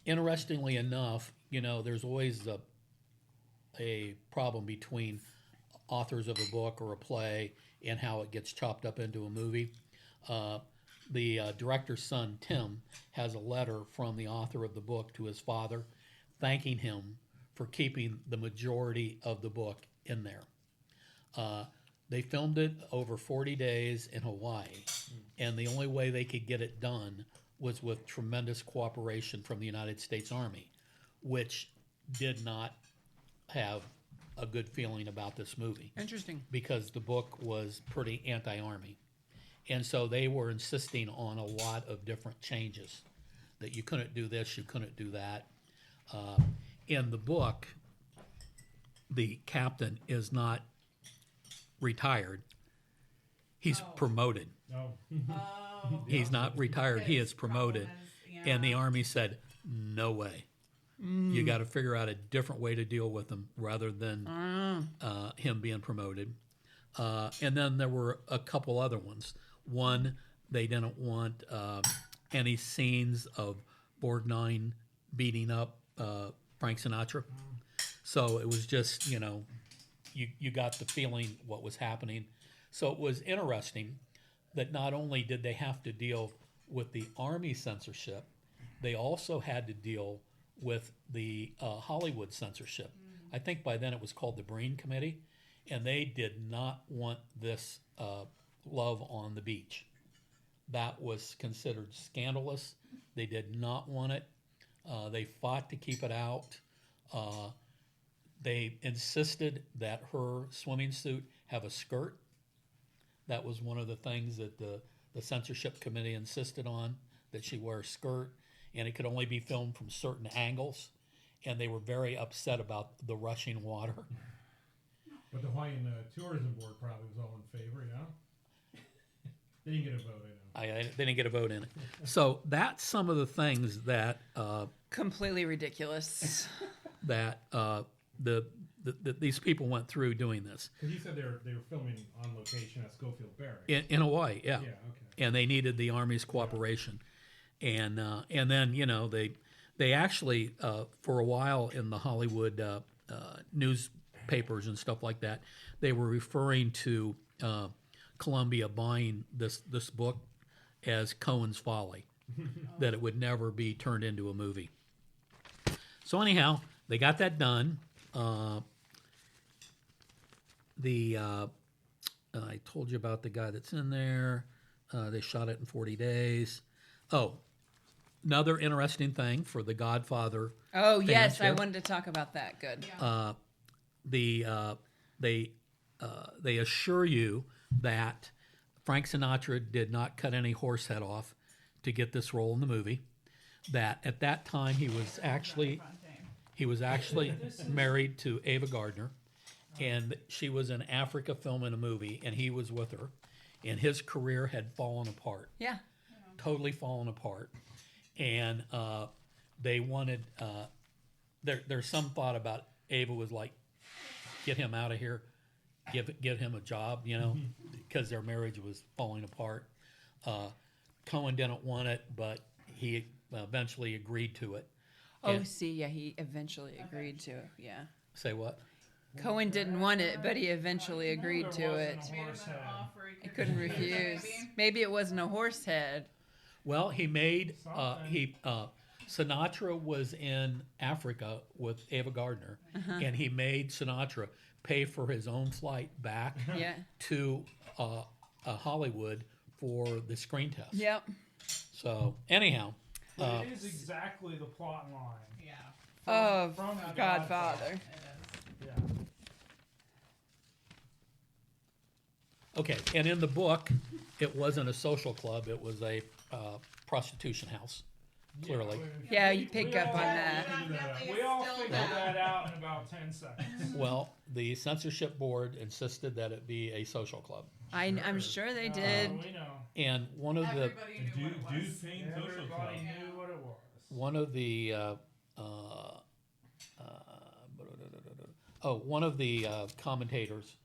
S1: Interestingly enough, there's always a problem between authors of a book or a play and how it gets chopped up into a movie. The director's son, Tim, has a letter from the author of the book to his father thanking him for keeping the majority of the book in there. They filmed it over 40 days in Hawaii, and the only way they could get it done was with tremendous cooperation from the United States Army, which did not have a good feeling about this movie.
S2: Interesting.
S1: Because the book was pretty anti-Army. And so they were insisting on a lot of different changes, that you couldn't do this, you couldn't do that. In the book, the captain is not retired. He's promoted. He's not retired. He is promoted. And the Army said, no way. You got to figure out a different way to deal with him rather than him being promoted. And then there were a couple other ones. One, they didn't want any scenes of Borgnine beating up Frank Sinatra. So it was just, you got the feeling what was happening. So it was interesting that not only did they have to deal with the Army censorship, they also had to deal with the Hollywood censorship. I think by then it was called the Breen Committee, and they did not want this love on the beach. That was considered scandalous. They did not want it. They fought to keep it out. They insisted that her swimming suit have a skirt. That was one of the things that the censorship committee insisted on, that she wear a skirt, and it could only be filmed from certain angles, and they were very upset about the rushing water.
S6: But the Hawaiian Tourism Board probably was all in favor, yeah? They didn't get a vote, I know.
S1: They didn't get a vote in it. So that's some of the things that
S2: completely ridiculous.
S1: that these people went through doing this.
S6: Because you said they were filming on location at Schofield Barracks.
S1: In Hawaii, yeah.
S6: Yeah, okay.
S1: And they needed the Army's cooperation. And then, they actually, for a while in the Hollywood newspapers and stuff like that, they were referring to Columbia buying this book as Cohen's Folly, that it would never be turned into a movie. So anyhow, they got that done. I told you about the guy that's in there. They shot it in 40 days. Oh, another interesting thing for the Godfather.
S2: Oh, yes, I
S1: here.
S2: wanted to talk about that. Good.
S1: They assure you that Frank Sinatra did not cut any horse head off to get this role in the movie. That at that time he was actually married to Ava Gardner, and she was in Africa filming a movie, and he was with her, and his career had fallen apart.
S2: Yeah.
S1: Totally fallen apart. And they wanted, there's some thought about Ava was like, get him out of here, give him a job, because their marriage was falling apart. Cohen didn't want it, but he eventually agreed to it.
S2: He eventually agreed to it. Yeah.
S1: Say what?
S2: Cohen didn't want it, but he eventually agreed to it. He couldn't refuse. Maybe it wasn't a horse head.
S1: Well, he made Sinatra was in Africa with Ava Gardner, and he made Sinatra pay for his own flight back to Hollywood for the screen test.
S2: Yep.
S1: So anyhow,
S3: It is exactly the plot line.
S4: Yeah.
S2: Of
S3: From the
S2: Godfather.
S3: Yeah.
S1: Okay, and in the book, it wasn't a social club, it was a prostitution house, clearly.
S2: Yeah, you pick up on that.
S3: We all figured that out in about 10 seconds.
S1: Well, the censorship board insisted that it be a social club.
S2: I'm sure they did.
S3: We know.
S1: And one of the
S4: Everybody knew what it
S6: Dude
S4: was.
S6: paying social club.
S3: Everybody knew what it was.
S1: one of the commentators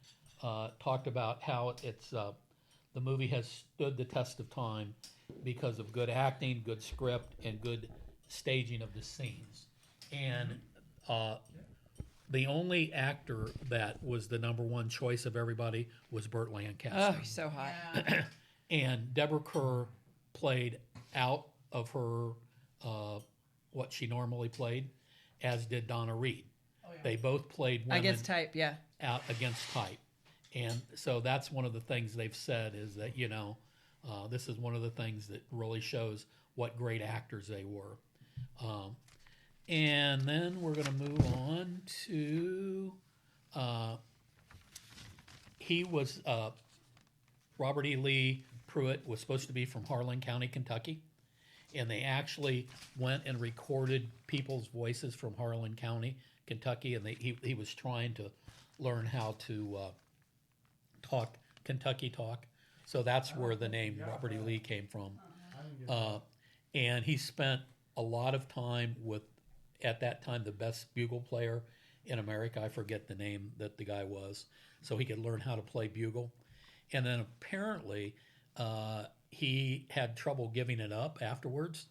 S1: talked about how it's the movie has stood the test of time because of good acting, good script, and good staging of the scenes. And the only actor that was the number one choice of everybody was Burt
S2: Oh,
S1: Lancaster.
S2: he's so hot.
S4: Yeah.
S1: And Deborah Kerr played out of her what she normally played, as did Donna Reed.
S4: Oh, yeah.
S1: They both played women
S2: Against type, yeah.
S1: out against type. And so that's one of the things they've said is that, this is one of the things that really shows what great actors they were. And then we're going to move on to, Robert E. Lee Pruitt was supposed to be from Harlan County, Kentucky. And they actually went and recorded people's voices from Harlan County, Kentucky. And he was trying to learn how to talk Kentucky talk. So that's where the name Robert E. Lee came from. And he spent a lot of time with, at that time, the best bugle player in America. I forget the name that the guy was. So he could learn how to play bugle. And then apparently he had trouble giving it up afterwards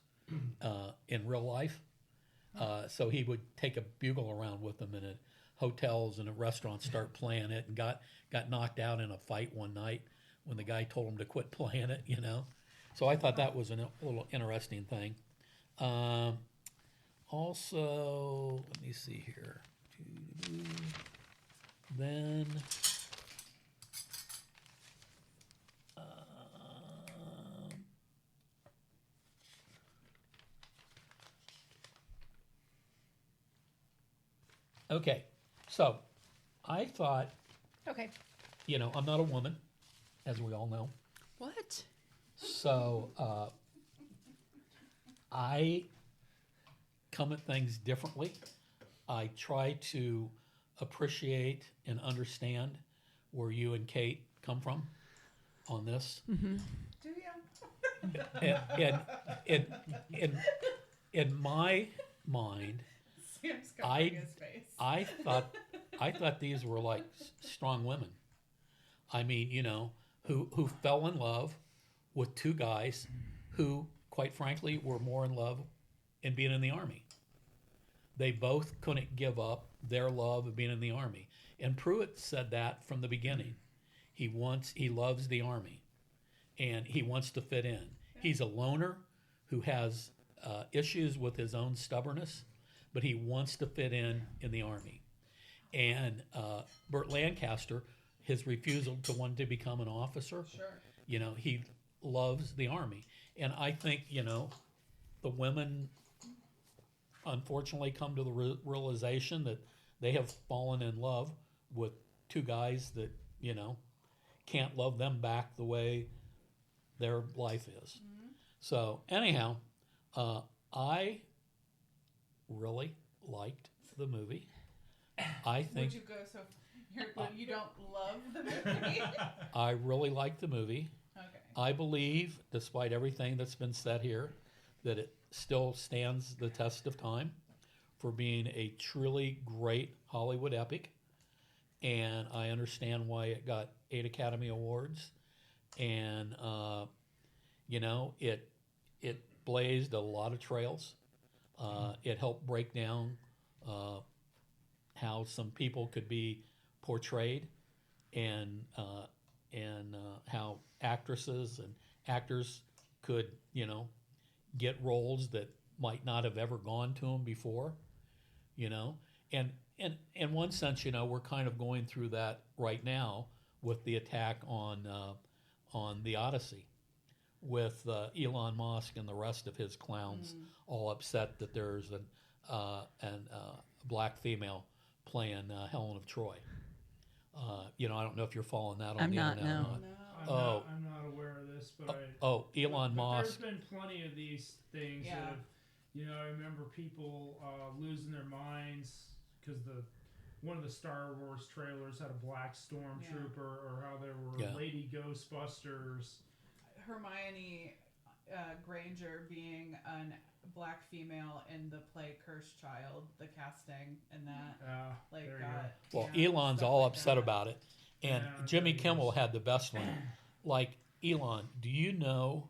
S1: in real life. So he would take a bugle around with him in hotels and at restaurants, start playing it, and got knocked out in a fight one night when the guy told him to quit playing it, So I thought that was a little interesting thing. Also, let me see here. Then, okay, so I thought,
S2: Okay.
S1: I'm not a woman, as we all know.
S2: What?
S1: So I come at things differently. I try to appreciate and understand where you and Kate come from on this.
S4: Do you?
S1: In my mind,
S4: Sam's covering his face.
S1: I thought these were like strong women. I mean, who fell in love with two guys who, quite frankly, were more in love in being in the Army. They both couldn't give up their love of being in the Army. And Pruitt said that from the beginning. He loves the Army, and he wants to fit in. He's a loner who has issues with his own stubbornness, but he wants to fit in the Army. And Burt Lancaster, his refusal to want to become an officer,
S4: Sure.
S1: he loves the Army. And I think, the women unfortunately come to the realization that they have fallen in love with two guys that, can't love them back the way their life is.
S4: Mm-hmm.
S1: So anyhow, I really liked the movie. I think
S4: Would you go so? You don't love the movie?
S1: I really liked the movie.
S4: Okay.
S1: I believe, despite everything that's been said here, that it still stands the test of time for being a truly great Hollywood epic. And I understand why it got 8 Academy Awards. And, it blazed a lot of trails. It helped break down how some people could be portrayed, and how actresses and actors could, get roles that might not have ever gone to them before, And in one sense, we're kind of going through that right now with the attack on the Odyssey, with Elon Musk and the rest of his clowns all upset that there's a black female playing Helen of Troy. You know, I don't know if you're following that on
S2: I'm
S1: the
S2: not,
S1: internet
S2: no.
S1: or not.
S4: No.
S3: I'm not aware of this, but
S1: Elon Musk.
S3: There's been plenty of these things that have, you know, I remember people losing their minds because one of the Star Wars trailers had a black stormtrooper, or how there were lady Ghostbusters.
S4: Hermione Granger being a black female in the play Cursed Child, the casting and that.
S1: Well, Elon's all upset about it. And Jimmy Kimmel had the best one. Like, Elon, do you know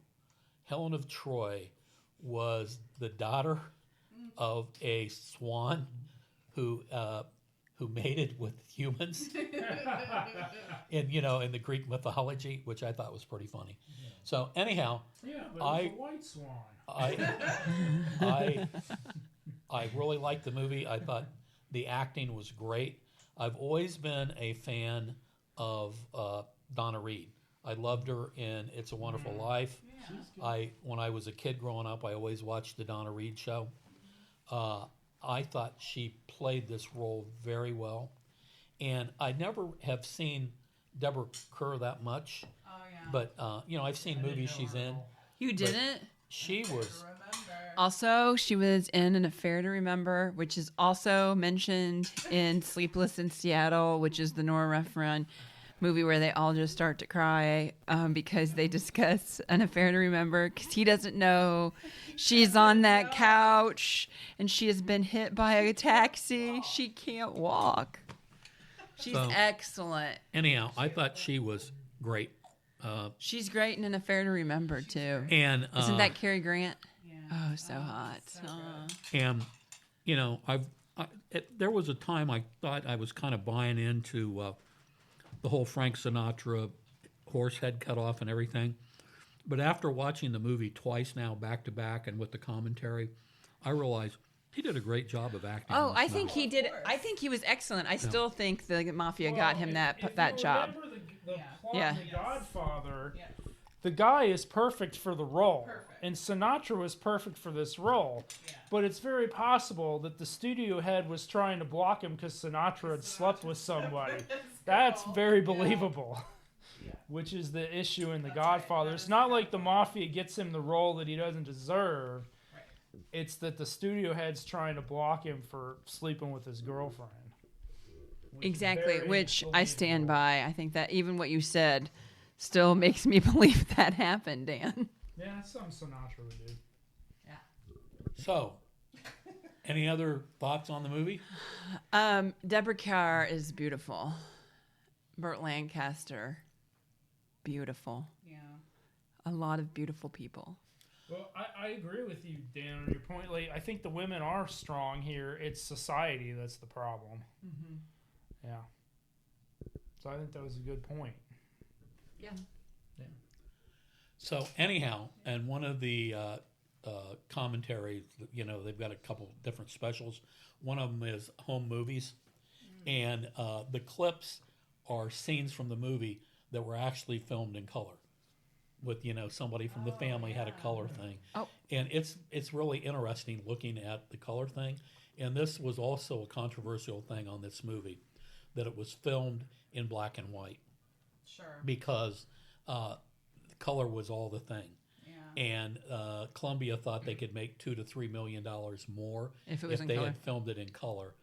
S1: Helen of Troy was the daughter of a swan who mated with humans in the Greek mythology, which I thought was pretty funny. So anyhow,
S3: but it was a white swan.
S1: I really liked the movie. I thought the acting was great. I've always been a fan of Donna Reed. I loved her in It's a Wonderful Life. When I was a kid growing up, I always watched the Donna Reed show. I thought she played this role very well, and I never have seen Deborah Kerr that much.
S4: Oh yeah.
S1: But I've seen movies she's in.
S2: You didn't?
S1: She was.
S2: Also, she was in An Affair to Remember, which is also mentioned in Sleepless in Seattle, which is the Nora Ephron movie where they all just start to cry because they discuss An Affair to Remember because he doesn't know she's on that couch and she has been hit by a taxi. She can't walk. She's excellent.
S1: Anyhow, I thought she was great.
S2: She's great in An Affair to Remember, too.
S1: And
S2: isn't that Cary Grant?
S4: Yeah.
S2: Oh, so hot.
S1: And, there was a time I thought I was kind of buying into the whole Frank Sinatra horse head cut off and everything. But after watching the movie twice now, back to back, and with the commentary, I realized he did a great job of acting.
S2: Oh, I think he did. I think he was excellent. I still think the Mafia got him that job.
S3: The plot
S2: Yeah.
S3: of The Godfather, the guy is perfect for the role. And Sinatra was perfect for this role. But it's very possible that the studio head was trying to block him because Sinatra had slept with somebody. That's very believable. Which is the issue in The Godfather. It's not like the Mafia gets him the role that he doesn't deserve. It's that the studio head's trying to block him for sleeping with his girlfriend.
S2: Exactly, which I stand by. I think that even what you said still makes me believe that happened, Dan.
S3: Yeah, that's something Sinatra would do.
S2: Yeah.
S1: So, any other thoughts on the movie?
S2: Deborah Kerr is beautiful. Burt Lancaster, beautiful.
S4: Yeah.
S2: A lot of beautiful people.
S3: Well, I agree with you, Dan, on your point. Like, I think the women are strong here. It's society that's the problem.
S2: Mm-hmm.
S3: Yeah. So I think that was a good point.
S2: Yeah.
S1: So anyhow, and one of the commentaries, they've got a couple different specials. One of them is home movies, and the clips are scenes from the movie that were actually filmed in color. With somebody from the family had a color thing, and it's really interesting looking at the color thing. And this was also a controversial thing on this movie, that it was filmed in black and white.
S4: Sure.
S1: Because color was all the thing.
S4: Yeah.
S1: And Columbia thought they could make $2 to $3 million more
S2: if they
S1: color. Had filmed it in color.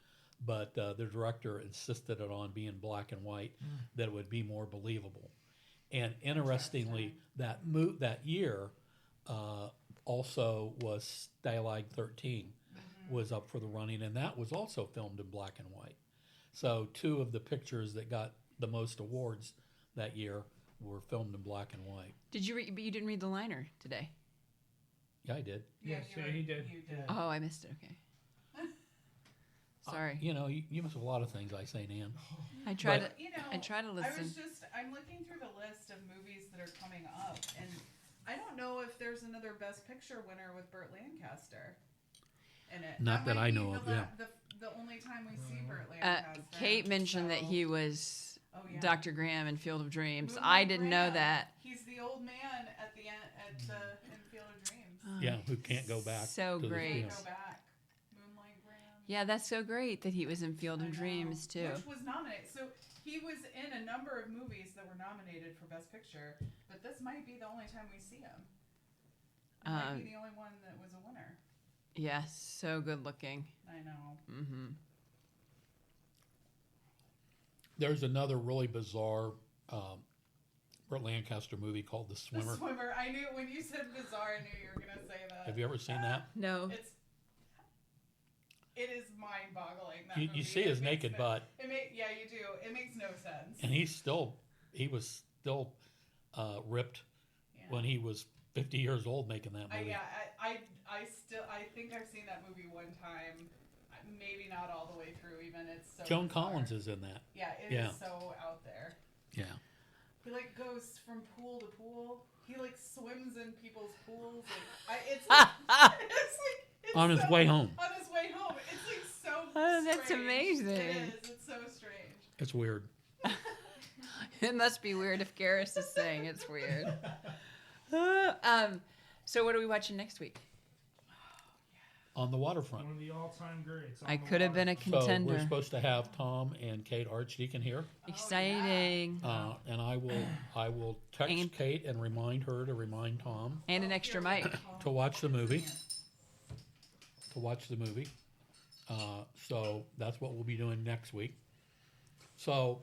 S1: But the director insisted on being black and white, that it would be more believable. And interestingly, that year also was Stalag 13 was up for the running, and that was also filmed in black and white. So two of the pictures that got the most awards that year were filmed in black and white.
S2: Did you read? But you didn't read the liner today.
S1: Yeah, I did.
S3: Yes, he did.
S4: You did.
S2: Oh, I missed it. Okay. Sorry.
S1: You miss a lot of things I say, Nan.
S2: I try to.
S4: You know,
S2: I try to listen.
S4: I'm looking through the list of movies that are coming up, and I don't know if there's another Best Picture winner with Burt Lancaster in it.
S1: Not that I
S4: might be
S1: know of, yeah.
S4: The only time we see Burt Lancaster.
S2: Kate mentioned that he was
S4: yeah.
S2: Dr. Graham in Field of Dreams.
S4: Moonlight
S2: I didn't know
S4: Graham.
S2: that.
S4: He's the old man at the end in Field of Dreams.
S1: Yeah, who can't go back.
S2: So
S1: to
S2: great.
S4: Can't go back. Moonlight Graham.
S2: Yeah, that's so great that he was in Field of Dreams too.
S4: Which was nominated. So he he was in a number of movies that were nominated for Best Picture, but this might be the only time we see him. It might be the only one that was a winner.
S2: Yeah, so good looking.
S4: I know.
S2: Mm-hmm.
S1: There's another really bizarre Burt Lancaster movie called The Swimmer.
S4: The Swimmer. I knew when you said bizarre, I knew you were going to say that.
S1: Have you ever seen that?
S2: No.
S4: It is mind-boggling. That
S1: You
S4: movie.
S1: see his naked butt.
S4: Yeah, you do. It makes no sense.
S1: And he was still ripped when he was 50 years old making that movie.
S4: I think I've seen that movie one time. Maybe not all the way through even. It's so
S1: Joan
S4: bizarre.
S1: Collins is in that.
S4: Yeah, it is so out there.
S1: Yeah.
S4: He goes from pool to pool. He swims in people's pools. It's
S1: on his way home.
S4: On his way home. It's so
S2: Oh, that's
S4: strange.
S2: amazing.
S4: It is. It's so strange.
S1: It's weird.
S2: It must be weird if Garrus is saying it's weird. So what are we watching next week?
S1: On the waterfront.
S3: One of the all-time greats.
S2: I could have been a
S1: So
S2: contender.
S1: we're supposed to have Tom and Kate Archdeacon here.
S2: Exciting.
S1: And I will text Kate and remind her to remind Tom
S2: And an extra mic.
S1: to watch the movie. So that's what we'll be doing next week. So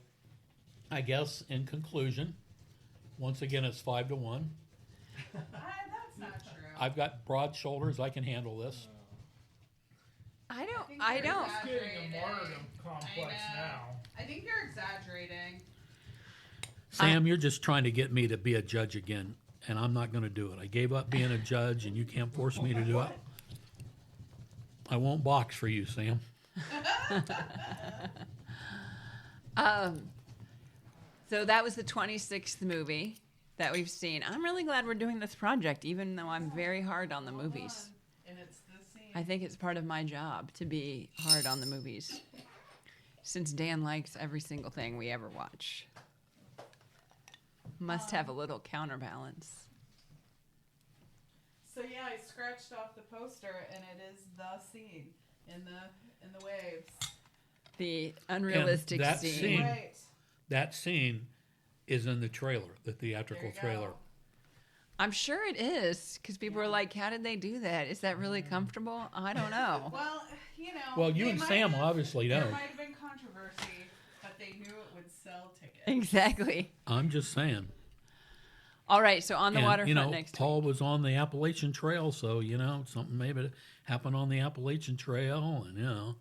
S1: I guess in conclusion, once again it's 5-1.
S4: That's not true.
S1: I've got broad shoulders. I can handle this.
S2: I
S4: think
S2: don't.
S4: you're
S3: It's getting a
S4: exaggerating.
S3: martyrdom complex now.
S4: I think you're exaggerating.
S1: Sam, you're just trying to get me to be a judge again, and I'm not going to do it. I gave up being a judge, and you can't force me to do it. I won't box for you, Sam.
S2: So that was the 26th movie that we've seen. I'm really glad we're doing this project, even though I'm very hard on the movies.
S4: And it's the scene.
S2: I think it's part of my job to be hard on the movies, since Dan likes every single thing we ever watch. Must have a little counterbalance.
S4: So yeah, I scratched off the poster, and it is the scene in the waves.
S2: The unrealistic
S1: that
S2: scene.
S1: scene-
S4: Right.
S1: That scene is in the trailer, the theatrical
S4: There you
S1: trailer.
S4: go.
S2: I'm sure it is, because people are like, how did they do that? Is that really comfortable? I don't know.
S4: Well, you know.
S1: Well, you
S4: they
S1: and
S4: might
S1: Sam
S4: have-
S1: obviously
S4: There
S1: know.
S4: might have been controversy, but they knew it would sell tickets.
S2: Exactly.
S1: I'm just saying.
S2: All right, so on the
S1: And,
S2: waterfront next
S1: Paul was on the Appalachian Trail, so, something maybe happened on the Appalachian Trail, and,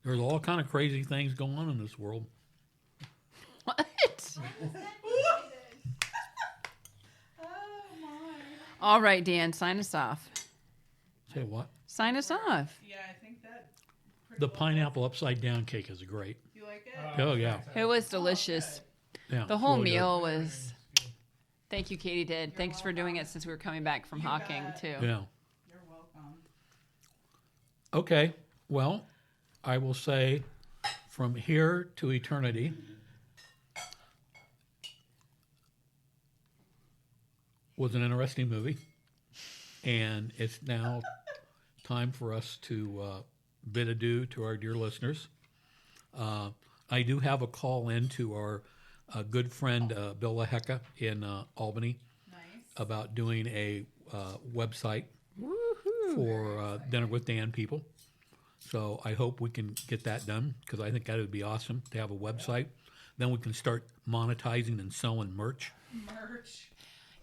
S1: there's all kind of crazy things going on in this world.
S2: week. What?
S4: Oh my.
S2: All right, Dan, sign us off.
S1: Say what?
S2: Sign us off.
S4: Yeah, I think that.
S1: The pineapple upside down cake is great.
S4: You like it?
S1: Oh, yeah.
S2: It was delicious.
S1: Yeah,
S2: The whole
S1: really good.
S2: meal was. Thank you, Katie did. Thanks for doing it since we were coming back from
S4: You
S2: Hawking,
S4: bet.
S2: too.
S1: Yeah.
S4: You're welcome.
S1: Okay. Well, I will say from here to eternity, was an interesting movie. And it's now time for us to bid adieu to our dear listeners. I do have a call in to our good friend Bill LaHecca in Albany
S4: Nice.
S1: about doing a website for Dinner with Dan people. So I hope we can get that done, because I think that would be awesome to have a website. Then we can start monetizing and selling merch.
S4: Merch.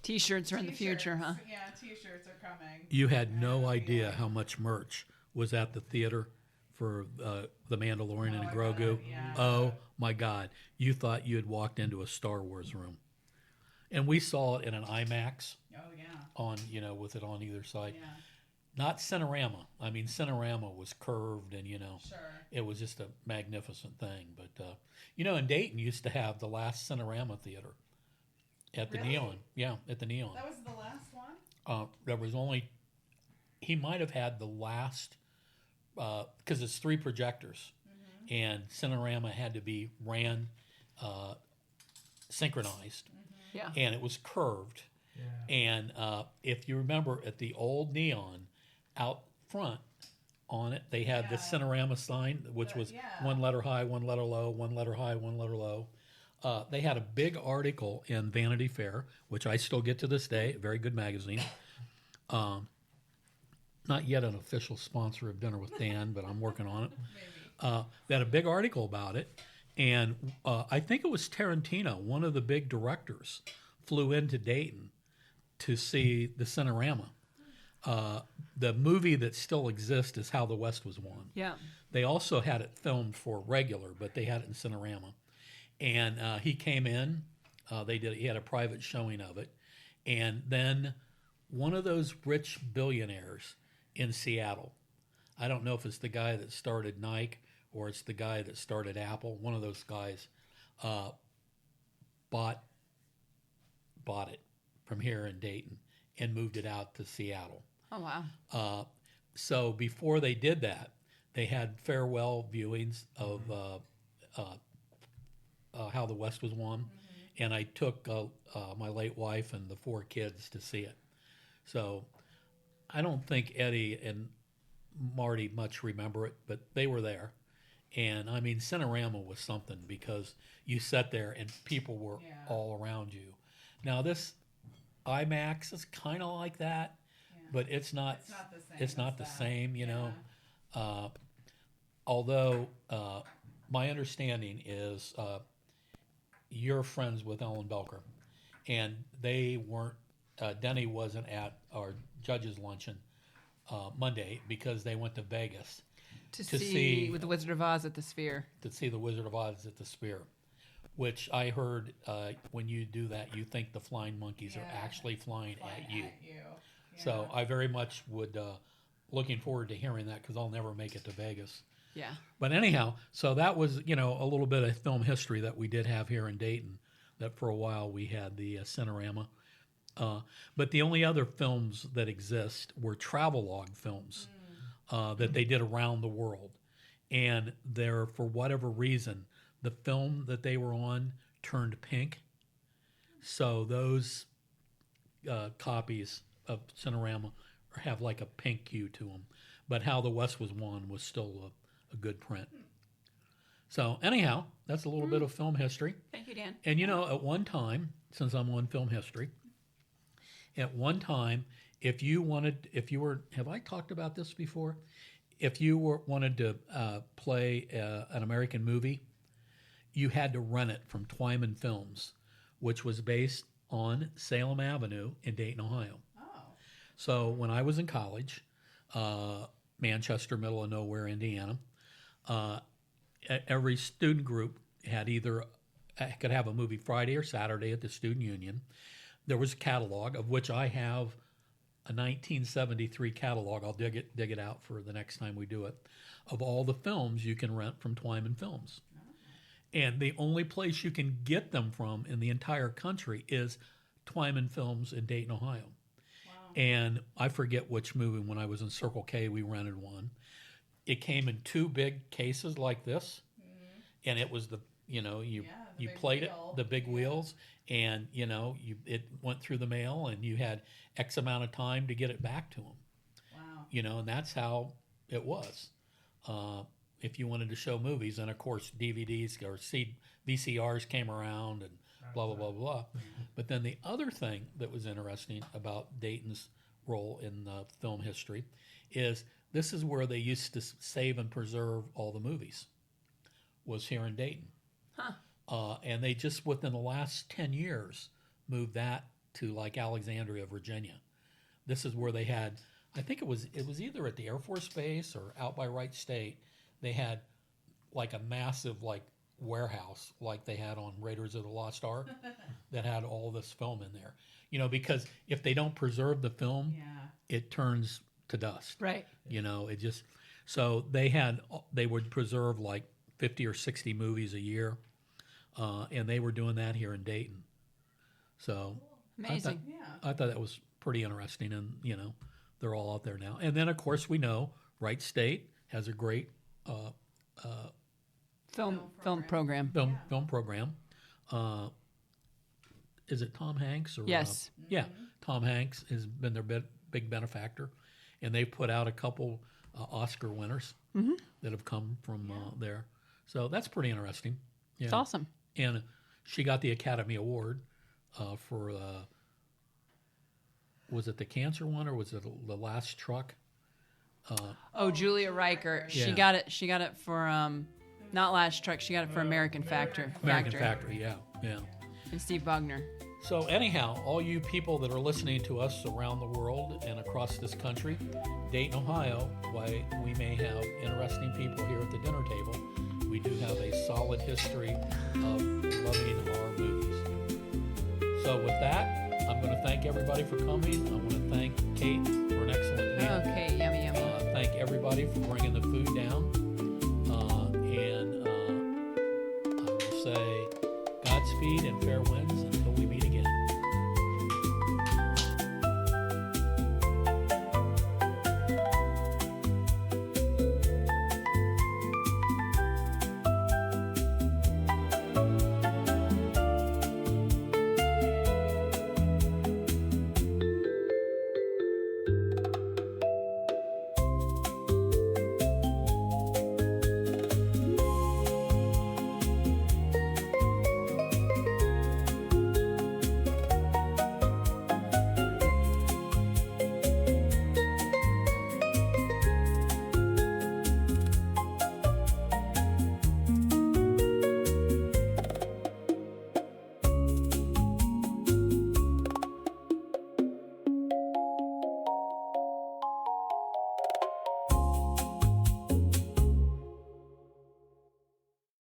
S2: T-shirts are in the future, huh?
S4: T-shirts. Yeah, T-shirts are coming.
S1: You had no idea how much merch was at the theater for The Mandalorian and
S4: I
S1: Grogu.
S4: bet, yeah.
S1: Oh my God. You thought you had walked into a Star Wars room. And we saw it in an IMAX
S4: Oh yeah.
S1: on, with it on either side.
S4: Yeah.
S1: Not Cinerama. I mean, Cinerama was curved and,
S4: Sure.
S1: it was just a magnificent thing. But, in Dayton used to have the last Cinerama theater at the
S4: Really?
S1: Neon. Yeah, at the Neon.
S4: That was the last one.
S1: There was only, he might have had the last, because it's 3 projectors, and Cinerama had to be synchronized,
S2: Yeah.
S1: and it was curved.
S3: Yeah.
S1: And if you remember at the old Neon, out front on it, they had the
S4: Yeah.
S1: Cinerama sign, which was
S4: Yeah.
S1: 1 letter high, 1 letter low, 1 letter high, 1 letter low. they had a big article in Vanity Fair, which I still get to this day, a very good magazine. Not yet an official sponsor of Dinner with Dan, but I'm working on it. They had a big article about it, and I think it was Tarantino, one of the big directors, flew into Dayton to see the Cinerama. The movie that still exists is How the West Was Won.
S2: Yeah.
S1: They also had it filmed for regular, but they had it in Cinerama. And he came in. He had a private showing of it, and then one of those rich billionaires in Seattle. I don't know if it's the guy that started Nike or it's the guy that started Apple. One of those guys bought it from here in Dayton and moved it out to Seattle.
S2: Oh, wow.
S1: So before they did that, they had farewell viewings of How the West Was Won, and I took my late wife and the 4 kids to see it. So I don't think Eddie and Marty much remember it, but they were there. And I mean, Cinerama was something because you sat there and people were all around you. Now this IMAX is kind of like that, but it's not. It's not the same. You know. Although my understanding is you're friends with Ellen Belker, and they weren't. Denny wasn't at our judges' luncheon Monday because they went to Vegas
S2: To see with the Wizard of Oz at the Sphere.
S1: To see the Wizard of Oz at the Sphere, which I heard when you do that, you think the flying monkeys are actually flying at you.
S4: Yeah.
S1: So I very much would looking forward to hearing that because I'll never make it to Vegas.
S2: Yeah.
S1: But anyhow, so that was a little bit of film history that we did have here in Dayton. That for a while we had the Cinerama. But the only other films that exist were travelogue films that they did around the world. And for whatever reason, the film that they were on turned pink. So those copies of Cinerama have like a pink hue to them. But How the West Was Won was still a good print. So anyhow, that's a little bit of film history.
S2: Thank you, Dan.
S1: And at one time, since I'm on film history, at one time, have I talked about this before? If you wanted to play an American movie, you had to rent it from Twyman Films, which was based on Salem Avenue in Dayton, Ohio.
S4: Oh.
S1: So when I was in college, Manchester, middle of nowhere, Indiana, every student group could have a movie Friday or Saturday at the Student Union. There was a catalog, of which I have a 1973 catalog. I'll dig it out for the next time we do it, of all the films you can rent from Twyman Films. And the only place you can get them from in the entire country is Twyman Films in Dayton, Ohio.
S4: Wow.
S1: And I forget which movie. When I was in Circle K, we rented one. It came in 2 big cases like this, and it was you played it, the big wheels, and it went through the mail, and you had X amount of time to get it back to them.
S4: Wow.
S1: And that's how it was. If you wanted to show movies, and of course DVDs or VCRs came around, and blah blah blah blah. But then the other thing that was interesting about Dayton's role in film history is this is where they used to save and preserve all the movies. Was here in Dayton. And they just within the last 10 years moved that to like Alexandria, Virginia. This is where they had, I think it was either at the Air Force Base or out by Wright State. They had like a massive warehouse like they had on Raiders of the Lost Ark that had all this film in there. Because if they don't preserve the film, it turns to dust.
S2: Right.
S1: It just, so they would preserve like 50 or 60 movies a year. And they were doing that here in Dayton. So
S2: amazing.
S1: I thought that was pretty interesting, and they're all out there now. And then of course we know Wright State has a great
S2: film program.
S1: Film program. Is it Tom Hanks? Or,
S2: yes.
S1: Yeah, Tom Hanks has been their big benefactor, and they've put out a couple Oscar winners that have come from there. So that's pretty interesting. Yeah.
S2: It's awesome.
S1: And she got the Academy Award for was it the cancer one or was it the last truck?
S2: Julia Riker.
S1: Yeah.
S2: She got it for not Last Truck. She got it for American Factory.
S1: American Factory, yeah.
S2: And Steve Bugner.
S1: So anyhow, all you people that are listening to us around the world and across this country, Dayton, Ohio, why we may have interesting people here at the dinner table, we do have a solid history of loving horror movies. So with that, I'm going to thank everybody for coming. I want to thank Kate for an excellent meal.
S2: Okay, yummy.
S1: Thank everybody for bringing the food down. And I will say Godspeed and fair winds.